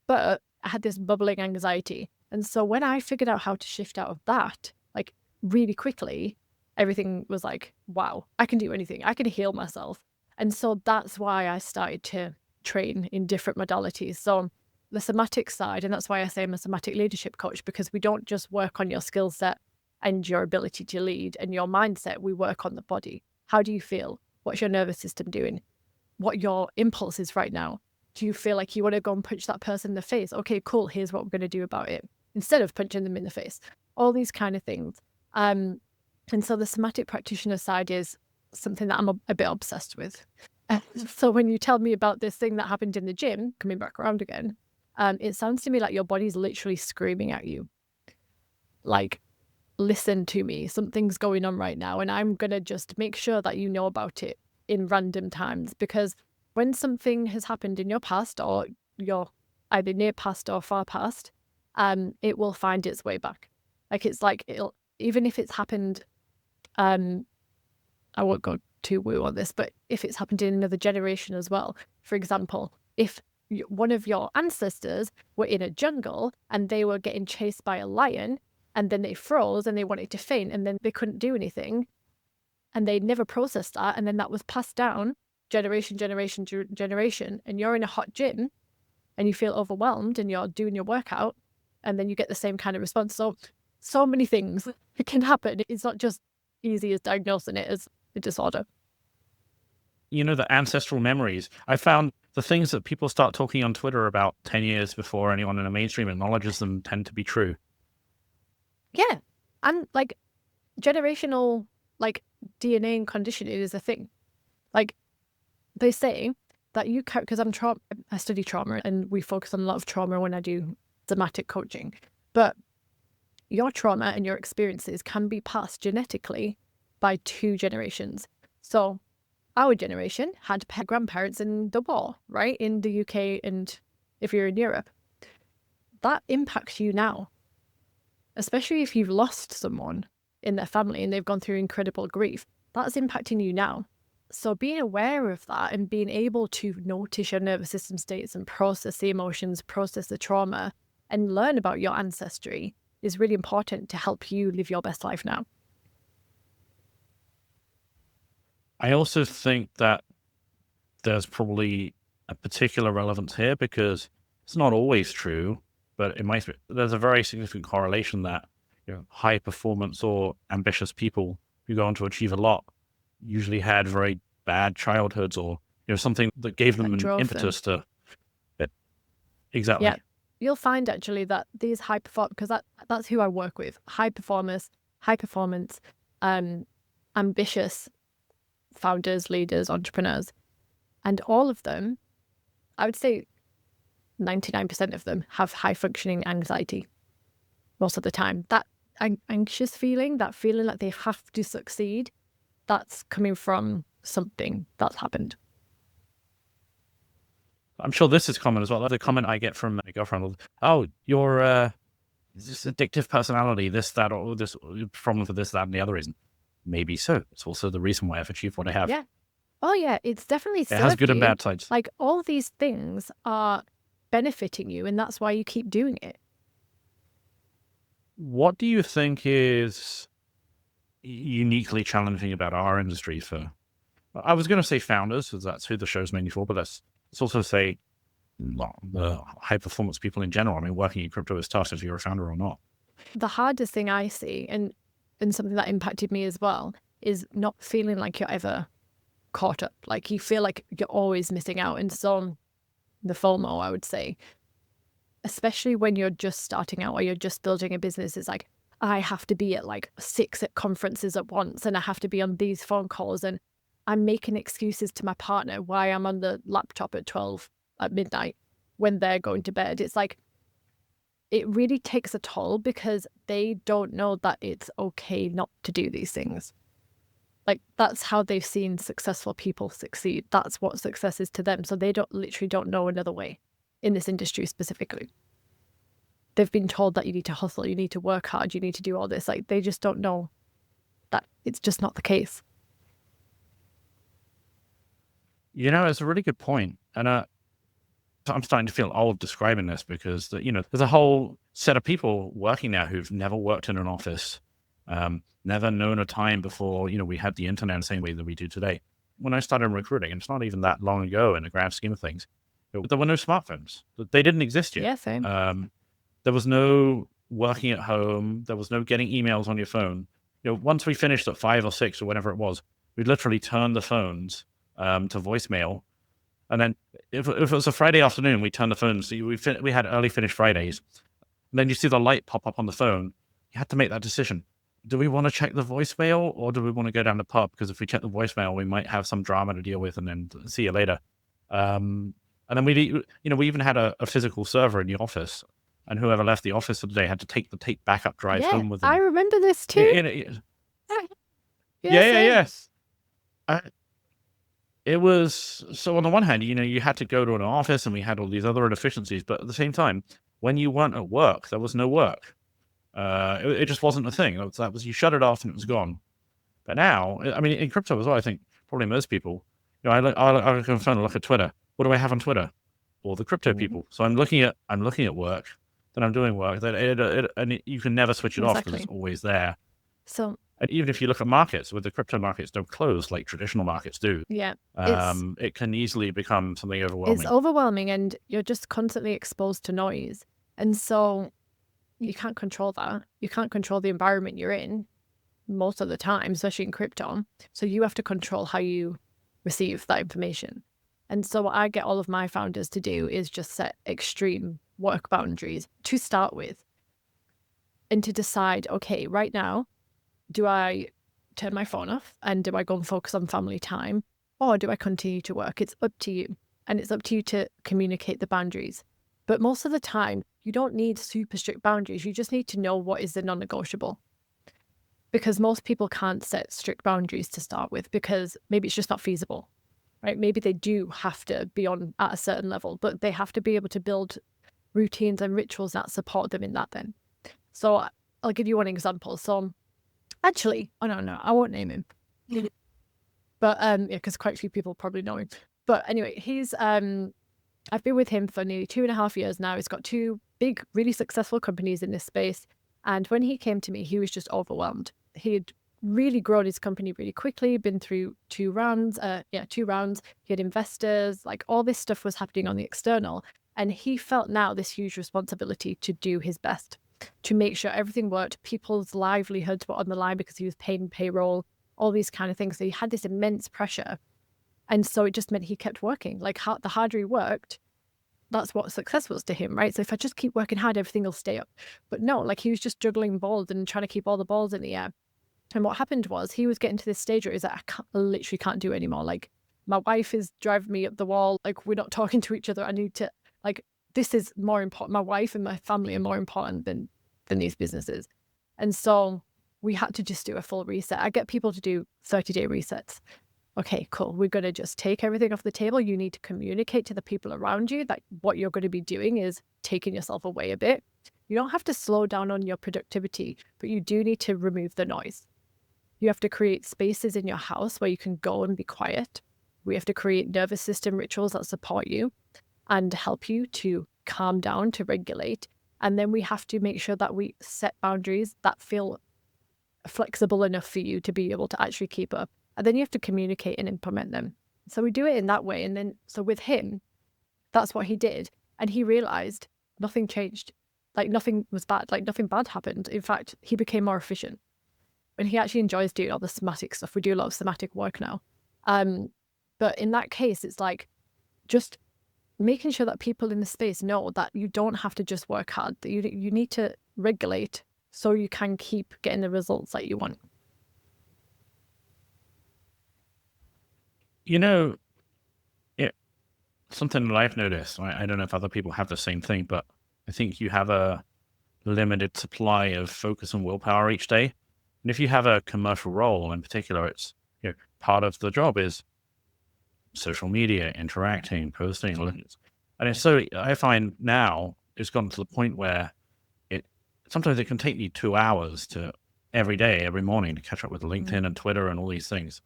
But I had this bubbling anxiety. And so when I figured out how to shift out of that, like really quickly, everything was like, wow, I can do anything. I can heal myself. And so that's why I started to train in different modalities. So the somatic side, and that's why I say I'm a somatic leadership coach, because we don't just work on your skill set and your ability to lead and your mindset, we work on the body. How do you feel? What's your nervous system doing? What your impulse is right now? Do you feel like you want to go and punch that person in the face? Okay, cool, here's what we're going to do about it, instead of punching them in the face. All these kind of things. And so the somatic practitioner side is something that I'm a bit obsessed with. So when you tell me about this thing that happened in the gym, coming back around again, it sounds to me like your body's literally screaming at you. Like, listen to me, something's going on right now, and I'm going to just make sure that you know about it in random times. Because when something has happened in your past, or your either near past or far past, it will find its way back. Like, it's like, it'll, even if it's happened, I won't go too woo on this, but if it's happened in another generation as well, for example, if one of your ancestors were in a jungle and they were getting chased by a lion, and then they froze and they wanted to faint, and then they couldn't do anything, and they never processed that, and then that was passed down generation, and you're in a hot gym and you feel overwhelmed and you're doing your workout, and then you get the same kind of response. So many things can happen. It's not just easy as diagnosing it as a disorder. You know, the ancestral memories. I found the things that people start talking on Twitter about 10 years before anyone in the mainstream acknowledges them tend to be true. Yeah. And like generational like DNA and conditioning is a thing. Like they say that you can, because I study trauma and we focus on a lot of trauma when I do somatic coaching, but your trauma and your experiences can be passed genetically by 2 generations. So our generation had grandparents in the war, right? In the UK, and if you're in Europe, that impacts you now, especially if you've lost someone in their family and they've gone through incredible grief. That's impacting you now. So being aware of that and being able to notice your nervous system states and process the emotions, process the trauma, and learn about your ancestry is really important to help you live your best life now. I also think that there's probably a particular relevance here because it's not always true, but it might be. There's a very significant correlation that high performance or ambitious people who go on to achieve a lot usually had very bad childhoods or something that gave them an impetus to it. Exactly. Yeah. You'll find actually that these high performers, because that's who I work with, high performance, ambitious founders, leaders, entrepreneurs, and all of them, I would say 99% of them have high functioning anxiety most of the time. That anxious feeling, that feeling like they have to succeed, that's coming from something that's happened. I'm sure this is common as well. The comment I get from my girlfriend, oh, you're this addictive personality, this, that, or this problem for this, that, and the other reason. Maybe so. It's also the reason why I've achieved what I have. Yeah. Oh, yeah. It's definitely it has good and bad sides. Like all these things are benefiting you, and that's why you keep doing it. What do you think is uniquely challenging about our industry for, I was going to say founders, because that's who the show's mainly for, but let's also say the high performance people in general. I mean, working in crypto is tough if you're a founder or not. The hardest thing I see, and something that impacted me as well, is not feeling like you're ever caught up. Like you feel like you're always missing out. And so the FOMO, I would say, especially when you're just starting out or you're just building a business, is like, I have to be at like 6 at conferences at once, and I have to be on these phone calls, and I'm making excuses to my partner why I'm on the laptop at 12 at midnight when they're going to bed. It's like, it really takes a toll because they don't know that it's okay not to do these things. Like that's how they've seen successful people succeed. That's what success is to them. So they literally don't know another way in this industry specifically. They've been told that you need to hustle, you need to work hard, you need to do all this. Like they just don't know that it's just not the case. It's a really good point. And I'm starting to feel old describing this because, there's a whole set of people working now who've never worked in an office, never known a time before, we had the internet the same way that we do today. When I started recruiting, and it's not even that long ago in the grand scheme of things, there were no smartphones. They didn't exist yet. Yeah, same. There was no working at home. There was no getting emails on your phone. Once we finished at 5 or 6 or whatever it was, we'd literally turn the phones to voicemail. And then if it was a Friday afternoon, we turned the phones. So we had early finish Fridays. And then you see the light pop up on the phone. You had to make that decision. Do we want to check the voicemail or do we want to go down the pub? Because if we check the voicemail, we might have some drama to deal with and then see you later. And then we even had a physical server in the office. And whoever left the office for the day had to take the tape backup drive home with them. I remember this too. Yes. It was, so on the one hand, you had to go to an office and we had all these other inefficiencies, but at the same time, when you weren't at work, there was no work. It just wasn't a thing. That was you shut it off and it was gone. But now, I mean, in crypto as well, I think probably most people, I look on my phone and look at Twitter. What do I have on Twitter? All the crypto people. So I'm looking at work, then I'm doing work. And you can never switch it off because it's always there. So. And even if you look at markets, with the crypto markets don't close like traditional markets do. Yeah. It can easily become something overwhelming. It's overwhelming and you're just constantly exposed to noise. And so you can't control that. You can't control the environment you're in most of the time, especially in crypto. So you have to control how you receive that information. And so what I get all of my founders to do is just set extreme work boundaries to start with, and to decide, okay, right now, do I turn my phone off and do I go and focus on family time, or do I continue to work? It's up to you. And it's up to you to communicate the boundaries. But most of the time, you don't need super strict boundaries. You just need to know what is the non-negotiable. Because most people can't set strict boundaries to start with, because maybe it's just not feasible, right? Maybe they do have to be on at a certain level, but they have to be able to build routines and rituals that support them in that then. So I'll give you one example. So actually, oh no, I won't name him. But yeah, because quite a few people probably know him. But anyway, he's I've been with him for nearly 2.5 years now. He's got 2 big, really successful companies in this space. And when he came to me, he was just overwhelmed. He had really grown his company really quickly, been through 2 rounds. He had investors, like all this stuff was happening on the external. And he felt now this huge responsibility to do his best, to make sure everything worked. People's livelihoods were on the line because he was paying payroll, all these kind of things. So he had this immense pressure. And so it just meant he kept working. Like the harder he worked, that's what success was to him, right? So if I just keep working hard, everything will stay up. But no, like he was just juggling balls and trying to keep all the balls in the air. And what happened was he was getting to this stage where he's like, I literally can't do it anymore. Like my wife is driving me up the wall. Like we're not talking to each other. I need to, like, this is more important. My wife and my family are more important than these businesses. And so we had to just do a full reset. I get people to do 30-day resets. Okay, cool. We're going to just take everything off the table. You need to communicate to the people around you that what you're going to be doing is taking yourself away a bit. You don't have to slow down on your productivity, but you do need to remove the noise. You have to create spaces in your house where you can go and be quiet. We have to create nervous system rituals that support you and help you to calm down, to regulate. And then we have to make sure that we set boundaries that feel flexible enough for you to be able to actually keep up. And then you have to communicate and implement them. So we do it in that way. And then, so with him, that's what he did. And he realized nothing changed. Like nothing was bad. Like nothing bad happened. In fact, he became more efficient. And he actually enjoys doing all the somatic stuff. We do a lot of somatic work now. But in that case, it's like just making sure that people in the space know that you don't have to just work hard, that you need to regulate so you can keep getting the results that you want. You know, something that I've noticed, I don't know if other people have the same thing, but I think you have a limited supply of focus and willpower each day. And if you have a commercial role in particular, it's, part of the job is social media, interacting, posting. And it's so, I find now it's gotten to the point where sometimes it can take me 2 hours to every day, every morning to catch up with LinkedIn and Twitter and all these things.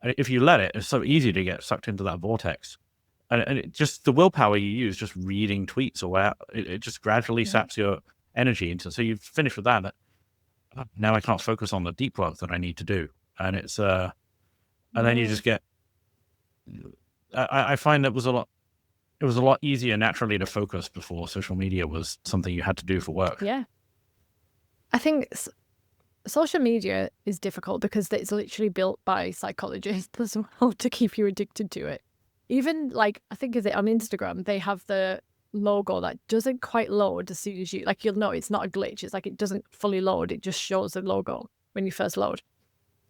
And if you let it, it's so easy to get sucked into that vortex. And it just, the willpower you use just reading tweets or where it just gradually saps your energy into. So you finish with that. Now I can't focus on the deep work that I need to do. And it's, and then you just get, I find it was a lot easier naturally to focus before social media was something you had to do for work. Yeah. I think social media is difficult because it's literally built by psychologists as well to keep you addicted to it. Even like, I think is it on Instagram, they have the logo that doesn't quite load as soon as you'll know it's not a glitch. It's like it doesn't fully load. It just shows the logo when you first load.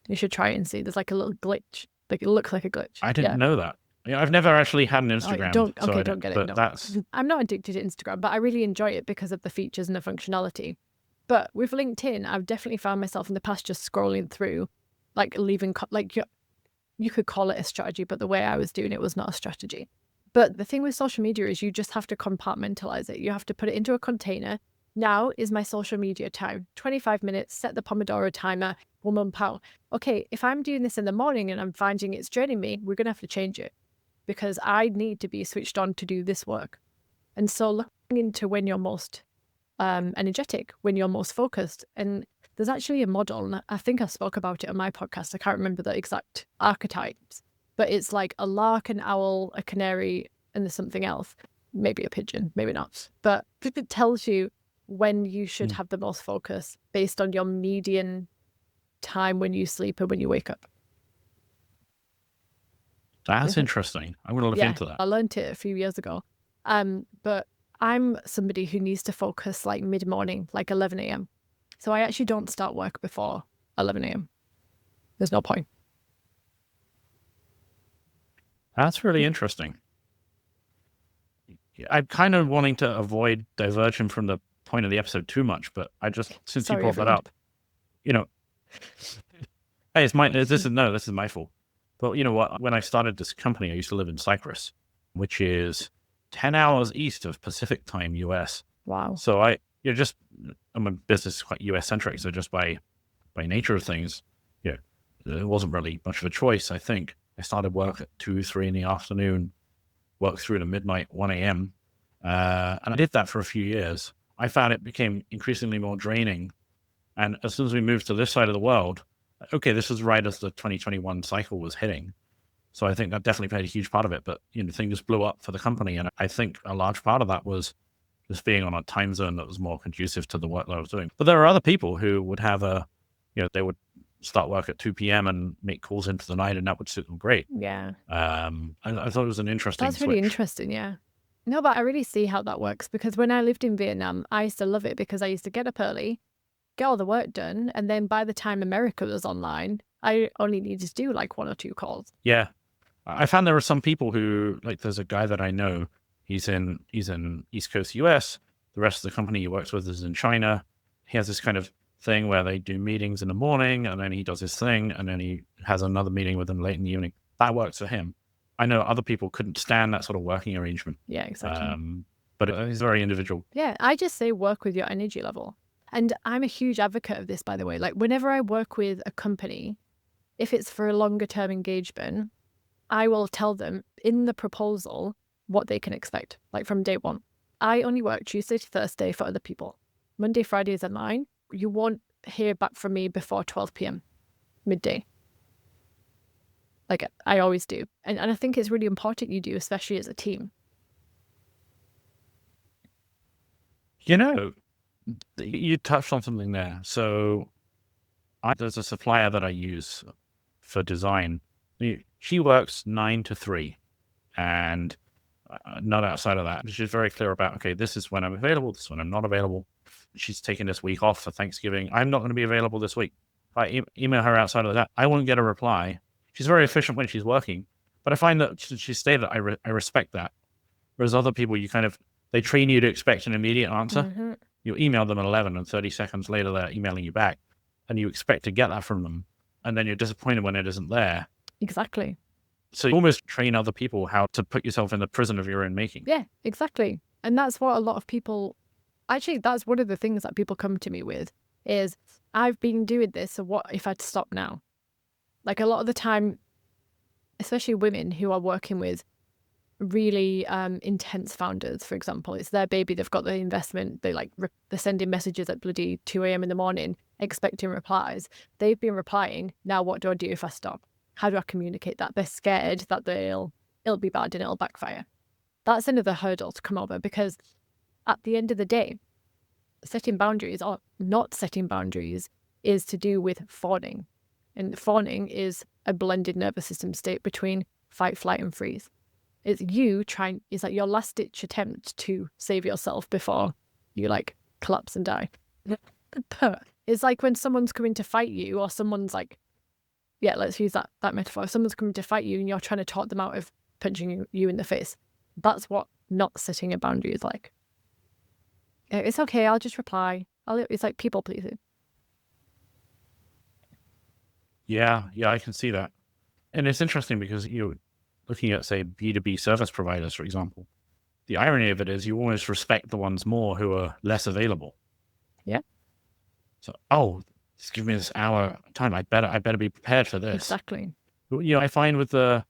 You should try it and see. There's like a little glitch. Like it looks like a glitch. I didn't know that. I've never actually had an Instagram. Don't get it. But no. I'm not addicted to Instagram, but I really enjoy it because of the features and the functionality. But with LinkedIn, I've definitely found myself in the past just scrolling through, like leaving, like you could call it a strategy, but the way I was doing it was not a strategy. But the thing with social media is you just have to compartmentalize it. You have to put it into a container. Now is my social media time. 25 minutes, set the Pomodoro timer, £1. Okay, if I'm doing this in the morning and I'm finding it's draining me, we're going to have to change it because I need to be switched on to do this work. And so looking into when you're most energetic, when you're most focused. And there's actually a model, and I think I spoke about it on my podcast. I can't remember the exact archetypes, but it's like a lark, an owl, a canary, and there's something else. Maybe a pigeon, maybe not. But it tells you when you should have the most focus based on your median time when you sleep and when you wake up. That's interesting. I'm going to look Yeah, into that. I learned it a few years ago. But I'm somebody who needs to focus like mid-morning, like 11 a.m. So I actually don't start work before 11 a.m. There's no point. That's really interesting. I'm kind of wanting to avoid diversion from the point of the episode too much, but I just, since Sorry, you brought that everyone. up, you know, hey, it's mine. This is my fault. But you know what? When I started this company, I used to live in Cyprus, which is 10 hours east of Pacific time, US. Wow. So I'm a business quite US centric. So just by nature of things, yeah, it wasn't really much of a choice. I think I started work at 2, 3 in the afternoon, worked through to midnight, 1 a.m. And I did that for a few years. I found it became increasingly more draining. And as soon as we moved to this side of the world, okay, this was right as the 2021 cycle was hitting. So I think that definitely played a huge part of it. But, things blew up for the company. And I think a large part of that was just being on a time zone that was more conducive to the work that I was doing. But there are other people who would have they would start work at 2 p.m. and make calls into the night, and that would suit them great. Yeah. I thought it was an interesting That's really switch. interesting, yeah. No, but I really see how that works because when I lived in Vietnam, I used to love it because I used to get up early, get all the work done, and then by the time America was online, I only needed to do like 1 or 2 calls. Yeah. I found there are some people who, like, there's a guy that I know, he's in East Coast US. The rest of the company he works with is in China. He has this kind of thing where they do meetings in the morning and then he does his thing and then he has another meeting with them late in the evening. That works for him. I know other people couldn't stand that sort of working arrangement. Yeah, exactly. But it's very individual. Yeah, I just say work with your energy level. And I'm a huge advocate of this, by the way. Like whenever I work with a company, if it's for a longer term engagement, I will tell them in the proposal what they can expect, like from day one. I only work Tuesday to Thursday for other people. Monday, Fridays are mine. You won't hear back from me before 12 p.m. midday. Like I always do. And I think it's really important you do, especially as a team. You touched on something there. So there's a supplier that I use for design. She works 9 to 3 and not outside of that. She's very clear about, okay, this is when I'm available, this is when I'm not available. She's taking this week off for Thanksgiving. I'm not going to be available this week. If I email her outside of that, I won't get a reply. She's very efficient when she's working, but I find that she stated I respect that. Whereas other people, they train you to expect an immediate answer. Mm-hmm. You email them at 11 and 30 seconds later, they're emailing you back and you expect to get that from them. And then you're disappointed when it isn't there. Exactly. So you almost train other people how to put yourself in the prison of your own making. Yeah, exactly. And that's what a lot of people, actually, that's one of the things that people come to me with is I've been doing this. So what if I'd stop now? Like a lot of the time, especially women who are working with really intense founders, for example, it's their baby. They've got the investment. They're sending messages at bloody 2 a.m. in the morning, expecting replies. They've been replying. Now, what do I do if I stop? How do I communicate that? They're scared that it'll be bad and it'll backfire. That's another hurdle to come over because at the end of the day, setting boundaries or not setting boundaries is to do with fawning. And fawning is a blended nervous system state between fight, flight, and freeze. It's like your last ditch attempt to save yourself before you collapse and die. It's like when someone's coming to fight you or someone's let's use that metaphor. If someone's coming to fight you and you're trying to talk them out of punching you in the face, that's what not setting a boundary is like. It's okay, I'll just reply. It's like people pleasing. Yeah, I can see that. And it's interesting because you're looking at, say, B2B service providers, for example. The irony of it is you almost respect the ones more who are less available. Yeah. So, just give me this hour time. I better be prepared for this. Exactly. I find with the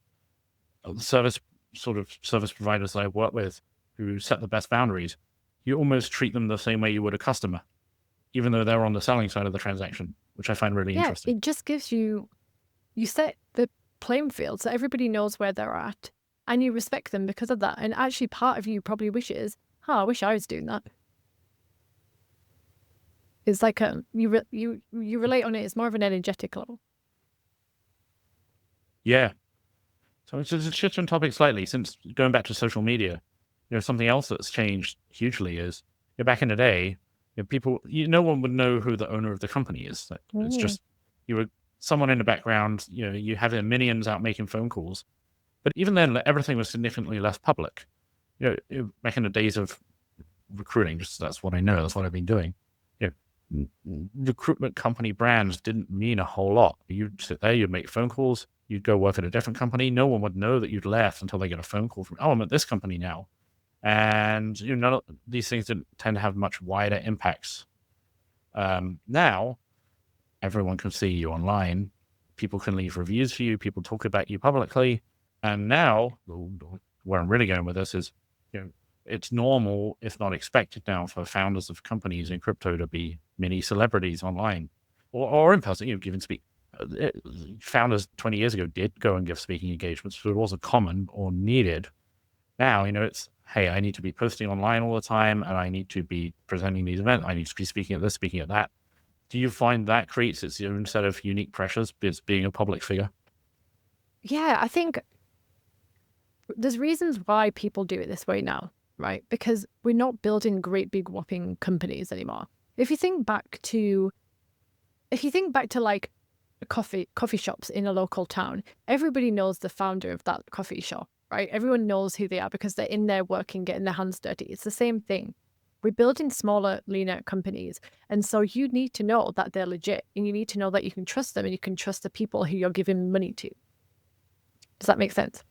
service providers that I work with who set the best boundaries, you almost treat them the same way you would a customer, even though they're on the selling side of the transaction, which I find really interesting. It just gives you set the playing field so everybody knows where they're at and you respect them because of that. And actually part of you probably wishes, I wish I was doing that. It's like you relate on it. It's more of an energetic level. Yeah. So it's just a shift on topic slightly, since going back to social media, something else that's changed hugely is, back in the day, people, no one would know who the owner of the company is. It's just, you were someone in the background, you have their minions out making phone calls. But even then, everything was significantly less public. Back in the days of recruiting, just that's what I know, that's what I've been doing. Recruitment company brands didn't mean a whole lot. You'd sit there, you'd make phone calls, you'd go work at a different company. No one would know that you'd left until they get a phone call from, I'm at this company now. And none of these things didn't tend to have much wider impacts. Now, everyone can see you online. People can leave reviews for you. People talk about you publicly. And now, where I'm really going with this is, it's normal, if not expected now, for founders of companies in crypto to be mini celebrities online or in person, giving speak. Founders 20 years ago did go and give speaking engagements, but it wasn't common or needed. Now, it's, hey, I need to be posting online all the time, and I need to be presenting these events. I need to be speaking at this, speaking at that. Do you find that creates its own set of unique pressures, being a public figure? Yeah, I think there's reasons why people do it this way now, right? Because we're not building great big whopping companies anymore. If you think back to like coffee shops in a local town, everybody knows the founder of that coffee shop, right? Everyone knows who they are because they're in there working, getting their hands dirty. It's the same thing. We're building smaller, leaner companies. And so you need to know that they're legit, and you need to know that you can trust them, and you can trust the people who you're giving money to. Does that make sense?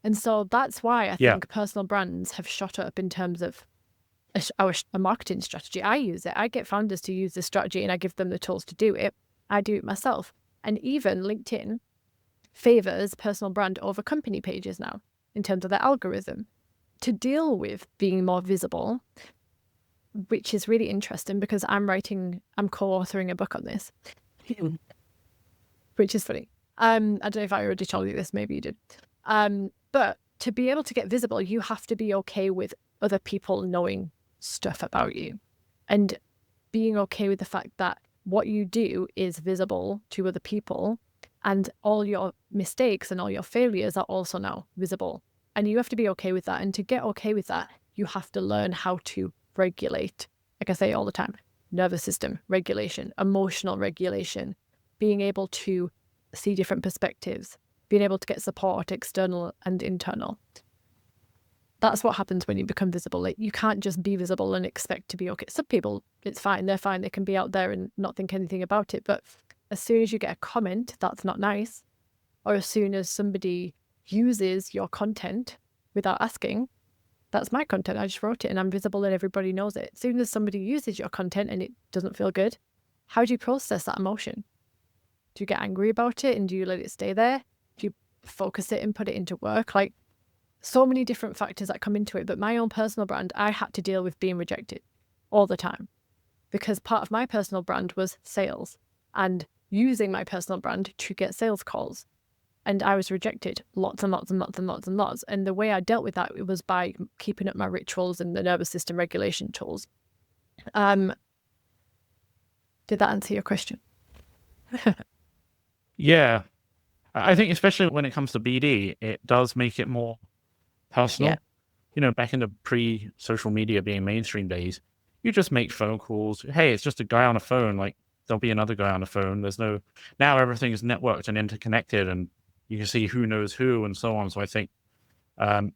And so that's why I think personal brands have shot up in terms of a marketing strategy. I use it. I get founders to use this strategy, and I give them the tools to do it. I do it myself. And even LinkedIn favors personal brand over company pages now in terms of their algorithm to deal with being more visible, which is really interesting because I'm co-authoring a book on this, which is funny. I don't know if I already told you this, maybe you did. But to be able to get visible, you have to be okay with other people knowing stuff about you and being okay with the fact that what you do is visible to other people, and all your mistakes and all your failures are also now visible. And you have to be okay with that. And to get okay with that, you have to learn how to regulate, like I say all the time, nervous system regulation, emotional regulation, being able to see different perspectives, being able to get support, external and internal. That's what happens when you become visible. Like, you can't just be visible and expect to be okay. Some people, it's fine. They're fine. They can be out there and not think anything about it. But as soon as you get a comment that's not nice, or as soon as somebody uses your content without asking, that's my content. I just wrote it and I'm visible and everybody knows it. As soon as somebody uses your content and it doesn't feel good, how do you process that emotion? Do you get angry about it and do you let it stay there? Do you focus it and put it into work? Like, so many different factors that come into it. But my own personal brand, I had to deal with being rejected all the time because part of my personal brand was sales and using my personal brand to get sales calls. And I was rejected lots and lots and lots and lots and lots. And the way I dealt with that, it was by keeping up my rituals and the nervous system regulation tools. Did that answer your question? Yeah. I think especially when it comes to BD, it does make it more personal. Yeah. Back in the pre-social media being mainstream days, you just make phone calls. Hey, it's just a guy on a phone. Like, there'll be another guy on the phone. Now everything is networked and interconnected, and you can see who knows who and so on. So I think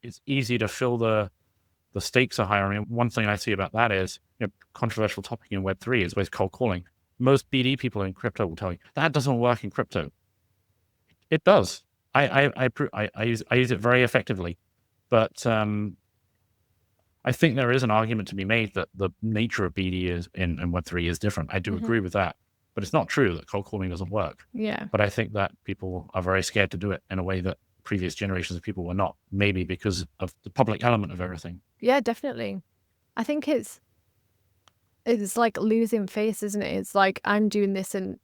it's easy to feel the stakes are higher. I mean, one thing I see about that is, controversial topic in Web3 is with cold calling. Most BD people in crypto will tell you that doesn't work in crypto. It does. I use it very effectively, but I think there is an argument to be made that the nature of BD is in Web3 is different. I do agree with that, but it's not true that cold calling doesn't work. Yeah. But I think that people are very scared to do it in a way that previous generations of people were not, maybe because of the public element of everything. Yeah, definitely. I think it's like losing face, isn't it? It's like, I'm doing this and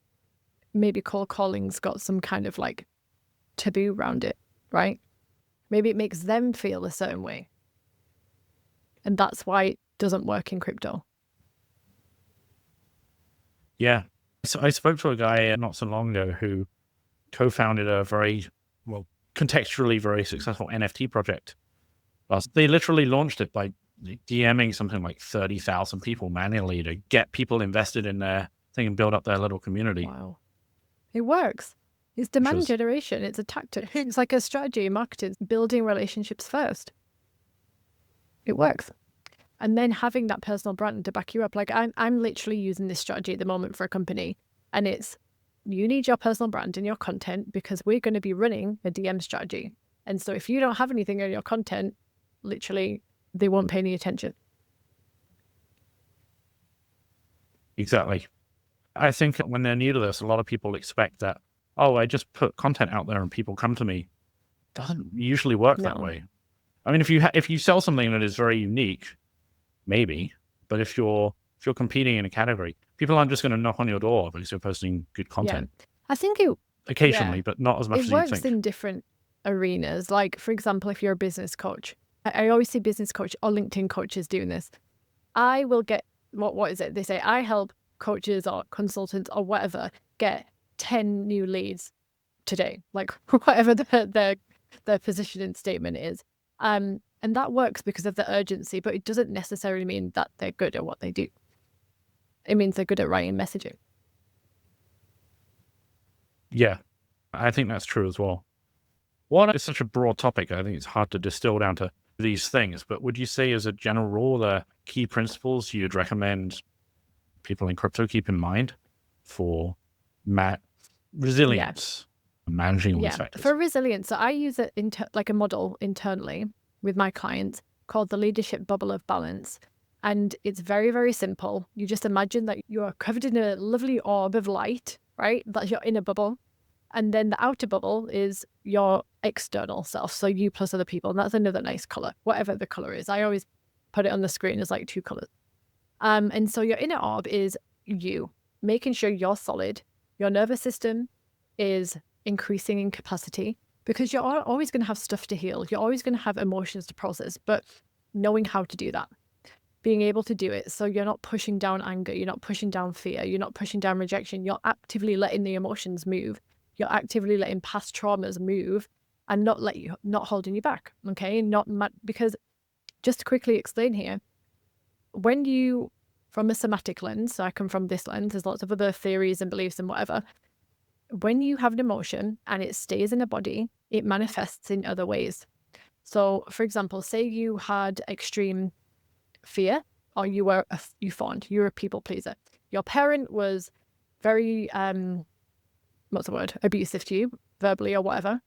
maybe cold calling's got some kind of like taboo around it, right? Maybe it makes them feel a certain way. And that's why it doesn't work in crypto. Yeah. So I spoke to a guy not so long ago who co-founded a very contextually very successful NFT project. They literally launched it by DMing something like 30,000 people manually to get people invested in their thing and build up their little community. Wow. It works. It's demand generation. It's a tactic. It's like a strategy in marketing, building relationships first. It works. And then having that personal brand to back you up. Like I'm literally using this strategy at the moment for a company, and it's, you need your personal brand in your content because we're going to be running a DM strategy. And so if you don't have anything in your content, literally they won't pay any attention. Exactly. I think when they're new to this, a lot of people expect that, oh, I just put content out there and people come to me. It doesn't usually work that way. I mean, if you sell something that is very unique, maybe, but if you're competing in a category, people aren't just going to knock on your door because you're posting good content. Yeah. I think it occasionally, but not as much as you think. It works in different arenas. Like, for example, if you're a business coach, I always see business coach or LinkedIn coaches doing this. I will get, what is it? They say, I help coaches or consultants or whatever get 10 new leads today, like whatever their positioning statement is. And that works because of the urgency, but it doesn't necessarily mean that they're good at what they do. It means they're good at writing messaging. Yeah, I think that's true as well. One, it's such a broad topic. I think it's hard to distill down to these things, but would you say as a general rule, the key principles you'd recommend people in crypto keep in mind for resilience, managing all these factors? For resilience, so I use it like a model internally with my clients called the leadership bubble of balance. And it's very, very simple. You just imagine that you are covered in a lovely orb of light, right? That's your inner bubble. And then the outer bubble is your external self. So you plus other people. And that's another nice color, whatever the color is. I always put it on the screen as like 2 colors. And so your inner orb is you, making sure you're solid. Your nervous system is increasing in capacity because you're always going to have stuff to heal. You're always going to have emotions to process, but knowing how to do that, being able to do it. So you're not pushing down anger. You're not pushing down fear. You're not pushing down rejection. You're actively letting the emotions move. You're actively letting past traumas move and not holding you back. Okay. Because just to quickly explain here, when you, from a somatic lens, so I come from this lens, there's lots of other theories and beliefs and whatever. When you have an emotion and it stays in a body, it manifests in other ways. So for example, say you had extreme fear, or you fawned, you were a people pleaser. Your parent was very, abusive to you, verbally or whatever,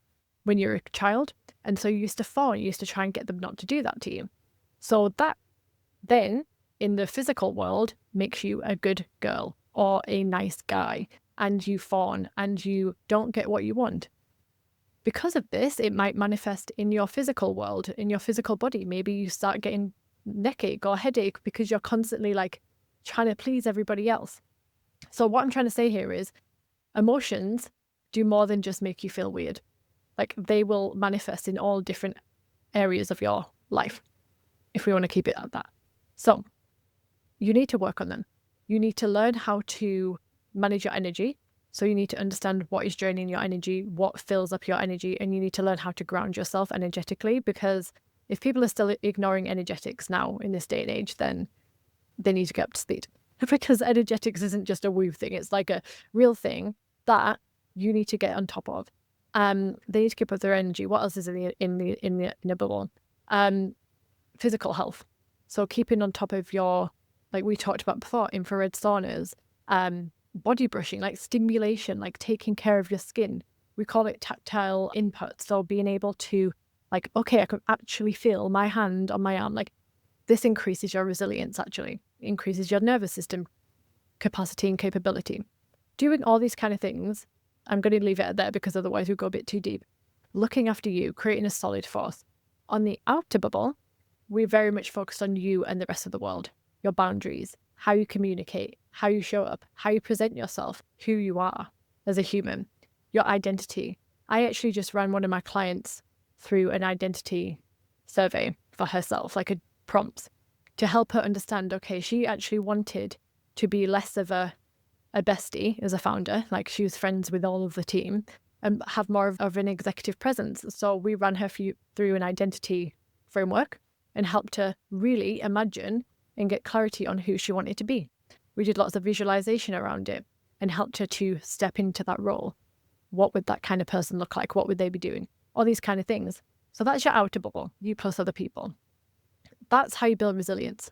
when you were a child. And so you used to fawn, you used to try and get them not to do that to you. So that then in the physical world makes you a good girl or a nice guy, and you fawn and you don't get what you want. Because of this, it might manifest in your physical world, in your physical body. Maybe you start getting neck ache or headache because you're constantly like trying to please everybody else. So what I'm trying to say here is emotions do more than just make you feel weird. Like they will manifest in all different areas of your life, if we want to keep it at that. So you need to work on them. You need to learn how to manage your energy. So you need to understand what is draining your energy, what fills up your energy, and you need to learn how to ground yourself energetically, because if people are still ignoring energetics now in this day and age, then they need to get up to speed. Because energetics isn't just a woo thing. It's like a real thing that you need to get on top of. They need to keep up their energy. What else is in the bubble? Physical health. So keeping on top of your, like we talked about before, infrared saunas, body brushing, like stimulation, like taking care of your skin. We call it tactile input. So being able to like, okay, I can actually feel my hand on my arm. Like this increases your resilience, actually increases your nervous system capacity and capability. Doing all these kind of things, I'm going to leave it at there because otherwise we'll go a bit too deep. Looking after you, creating a solid force. On the outer bubble, we're very much focused on you and the rest of the world, your boundaries, how you communicate, how you show up, how you present yourself, who you are as a human, your identity. I actually just ran one of my clients through an identity survey for herself, like a prompts, to help her understand, okay, she actually wanted to be less of a bestie as a founder, like she was friends with all of the team, and have more of an executive presence. So we ran her through an identity framework and helped her really imagine and get clarity on who she wanted to be. We did lots of visualization around it and helped her to step into that role. What would that kind of person look like? What would they be doing? All these kind of things. So that's your outer bubble, you plus other people. That's how you build resilience.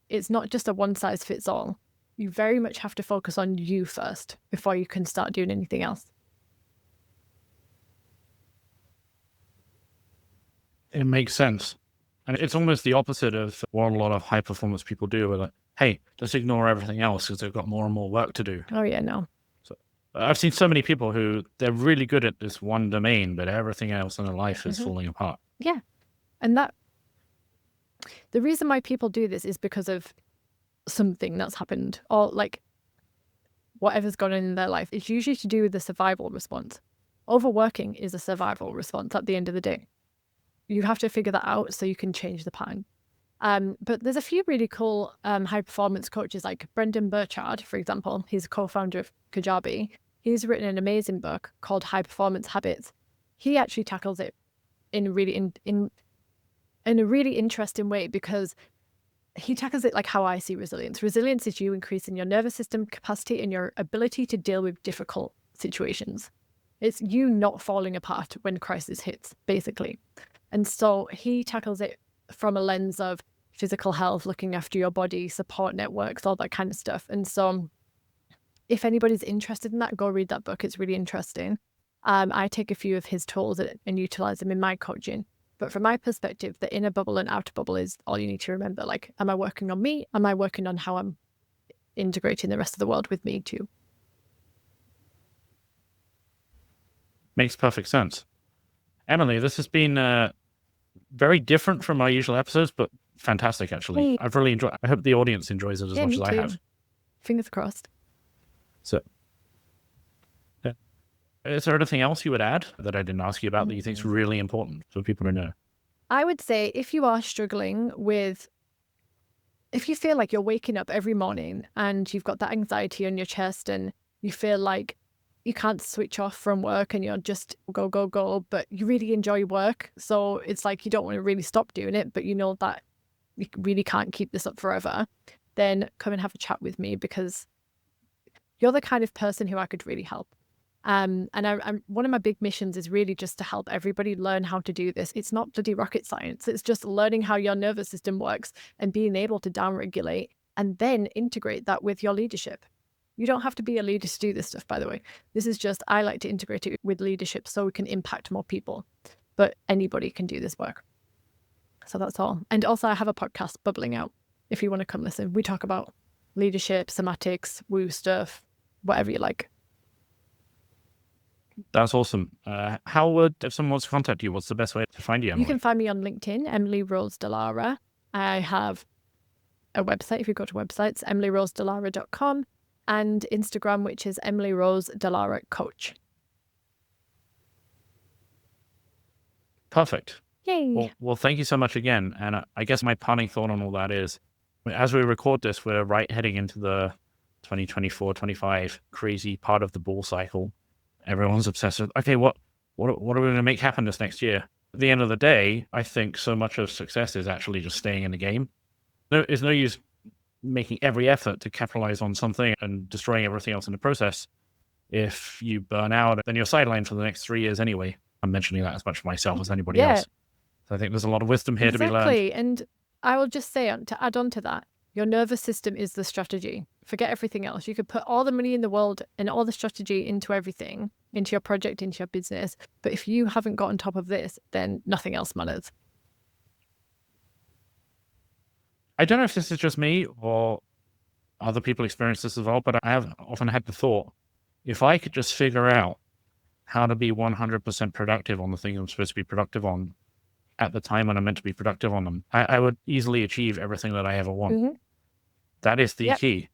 It's not just a one size fits all. You very much have to focus on you first before you can start doing anything else. It makes sense. And it's almost the opposite of what a lot of high performance people do. We're like, hey, just ignore everything else because they've got more and more work to do. Oh, yeah, no. So I've seen so many people who they're really good at this one domain, but everything else in their life is falling apart. Yeah. And the reason why people do this is because of something that's happened or like whatever's gone on in their life. It's usually to do with the survival response. Overworking is a survival response at the end of the day. You have to figure that out so you can change the pattern. But there's a few really cool high performance coaches like Brendan Burchard, for example. He's a co-founder of Kajabi. He's written an amazing book called High Performance Habits. He actually tackles it in a really interesting way because he tackles it like how I see resilience. Resilience is you increasing your nervous system capacity and your ability to deal with difficult situations. It's you not falling apart when crisis hits, basically. And so he tackles it from a lens of physical health, looking after your body, support networks, all that kind of stuff. And so if anybody's interested in that, go read that book. It's really interesting. I take a few of his tools and utilize them in my coaching. But from my perspective, the inner bubble and outer bubble is all you need to remember. Like, am I working on me? Am I working on how I'm integrating the rest of the world with me too? Makes perfect sense. Emily, this has been very different from our usual episodes, but fantastic, actually. Hey. I've really enjoyed it. I hope the audience enjoys it as much me as I too. have. Fingers crossed. So, is there anything else you would add that I didn't ask you about that you think is really important for people to know? I would say if you are struggling with, if you feel like you're waking up every morning and you've got that anxiety on your chest and you feel like you can't switch off from work and you're just go, go, go, but you really enjoy work. So it's like you don't want to really stop doing it, but you know that you really can't keep this up forever. Then come and have a chat with me because you're the kind of person who I could really help. And I'm one of my big missions is really just to help everybody learn how to do this. It's not bloody rocket science. It's just learning how your nervous system works and being able to downregulate and then integrate that with your leadership. You don't have to be a leader to do this stuff, by the way. This is just, I like to integrate it with leadership so we can impact more people. But anybody can do this work. So that's all. And also I have a podcast, Bubbling Out, if you want to come listen. We talk about leadership, somatics, woo stuff, whatever you like. That's awesome. How would, if someone wants to contact you, what's the best way to find you, Emily? You can find me on LinkedIn, Emily Rose Dallara. I have a website, if you go to websites, emilyrosedallara.com, and Instagram, which is Emily Rose Dallara Coach. Perfect. Yay. Well, thank you so much again. And I guess my parting thought on all that is, as we record this, we're heading into the 2024-25 crazy part of the bull cycle. Everyone's obsessed with, okay, what are we going to make happen this next year? At the end of the day, I think so much of success is actually just staying in the game. There's no use making every effort to capitalize on something and destroying everything else in the process. If you burn out, then you're sidelined for the next 3 years anyway. I'm mentioning that as much for myself as anybody else. So I think there's a lot of wisdom here to be learned. Exactly. And I will just say, to add on to that, your nervous system is the strategy. Forget everything else. You could put all the money in the world and all the strategy into everything, into your project, into your business. But if you haven't got on top of this, then nothing else matters. I don't know if this is just me or other people experience this as well, but I have often had the thought, if I could just figure out how to be 100% productive on the thing I'm supposed to be productive on at the time when I'm meant to be productive on them, I would easily achieve everything that I ever want. Mm-hmm. That is the key.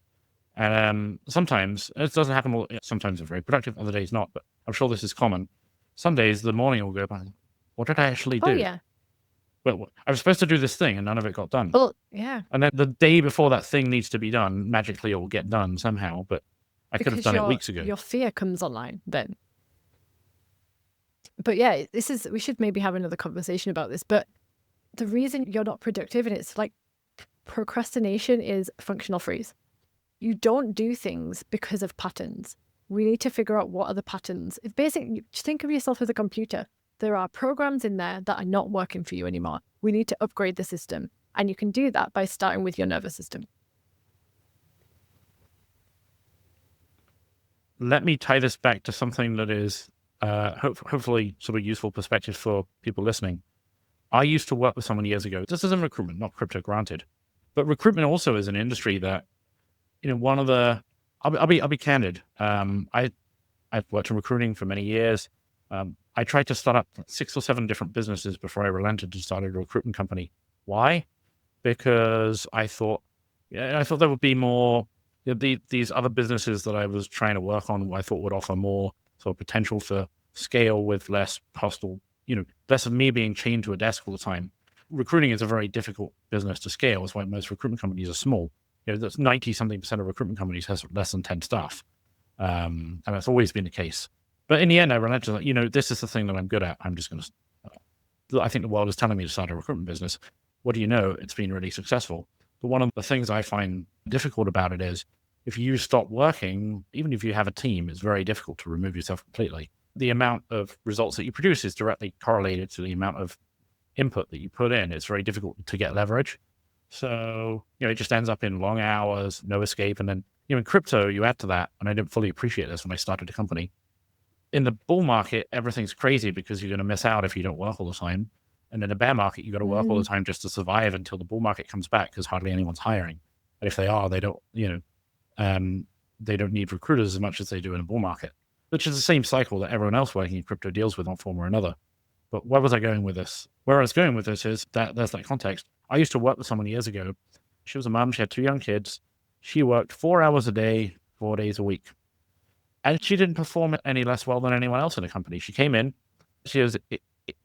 And sometimes, it doesn't happen all, sometimes I'm very productive, other days not, but I'm sure this is common. Some days the morning will go by, what did I actually do? Oh, yeah. Well, I was supposed to do this thing and none of it got done. Well, yeah. And then the day before that thing needs to be done, magically it will get done somehow, but I could have done it weeks ago. Your fear comes online then. But yeah, we should maybe have another conversation about this. But the reason you're not productive, and it's like procrastination, is functional freeze. You don't do things because of patterns. We need to figure out what are the patterns. It's basically, just think of yourself as a computer. There are programs in there that are not working for you anymore. We need to upgrade the system. And you can do that by starting with your nervous system. Let me tie this back to something that is hopefully sort of useful perspective for people listening. I used to work with someone years ago. This is in recruitment, not crypto, granted. But recruitment also is an industry that, one of the, I'll be candid. I've worked in recruiting for many years. I tried to start up 6 or 7 different businesses before I relented to start a recruitment company. Why? Because I thought there would be more, these other businesses that I was trying to work on, I thought would offer more sort of potential for scale with less hostile, less of me being chained to a desk all the time. Recruiting is a very difficult business to scale. That's why most recruitment companies are small. That's 90-something% of recruitment companies has less than 10 staff. And that's always been the case. But in the end, I realized, this is the thing that I'm good at. I'm just going to, I think the world is telling me to start a recruitment business. What do you know? It's been really successful. But one of the things I find difficult about it is if you stop working, even if you have a team, it's very difficult to remove yourself completely. The amount of results that you produce is directly correlated to the amount of input that you put in. It's very difficult to get leverage. So, it just ends up in long hours, no escape. And then, in crypto, you add to that, and I didn't fully appreciate this when I started the company. In the bull market, everything's crazy because you're going to miss out if you don't work all the time. And in the bear market, you got to work all the time just to survive until the bull market comes back because hardly anyone's hiring. And if they are, they don't, they don't need recruiters as much as they do in a bull market, which is the same cycle that everyone else working in crypto deals with in one form or another. But where was I going with this? Where I was going with this is that there's that context. I used to work with someone years ago. She was a mom. She had 2 young kids. She worked 4 hours a day, 4 days a week. And she didn't perform any less well than anyone else in the company. She came in. She was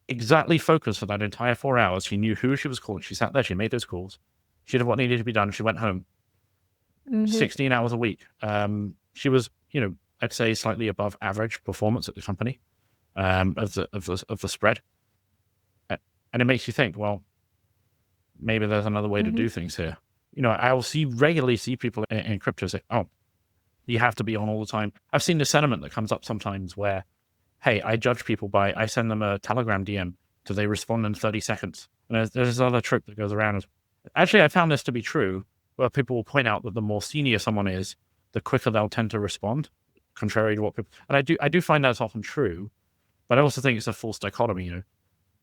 exactly focused for that entire 4 hours. She knew who she was calling. She sat there. She made those calls. She did what needed to be done. She went home. 16 hours a week. She was, I'd say slightly above average performance at the company of the spread. And it makes you think, well, maybe there's another way to do things here. I will regularly see people in crypto say, oh, you have to be on all the time. I've seen the sentiment that comes up sometimes where, hey, I judge people I send them a Telegram DM. Do they respond in 30 seconds? And there's this other trick that goes around. Actually, I found this to be true, where people will point out that the more senior someone is, the quicker they'll tend to respond, contrary to what people... And I do find that's often true, but I also think it's a false dichotomy,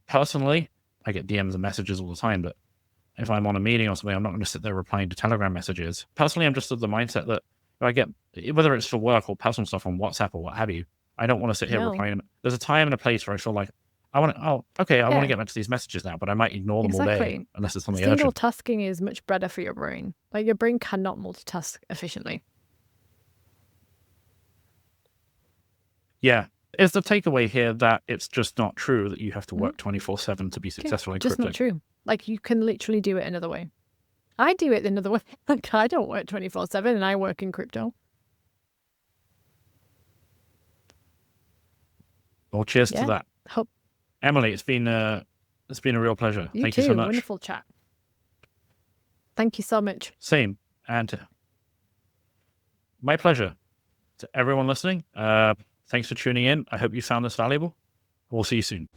Personally, I get DMs and messages all the time, but if I'm on a meeting or something, I'm not going to sit there replying to Telegram messages. Personally, I'm just of the mindset that I get, whether it's for work or personal stuff on WhatsApp or what have you, I don't want to sit here replying. There's a time and a place where I feel like, I want to get back to these messages now, but I might ignore them all day unless it's something urgent. Single tasking is much better for your brain. Like your brain cannot multitask efficiently. Yeah. Is the takeaway here that it's just not true that you have to work 24/7 to be successful in crypto? Just not true. Like you can literally do it another way. I do it another way. Like I don't work 24/7 and I work in crypto. Well, cheers to that. Emily, it's been a real pleasure. Thank you so much. Wonderful chat. Thank you so much. Same. And my pleasure. To everyone listening, thanks for tuning in. I hope you found this valuable. We'll see you soon.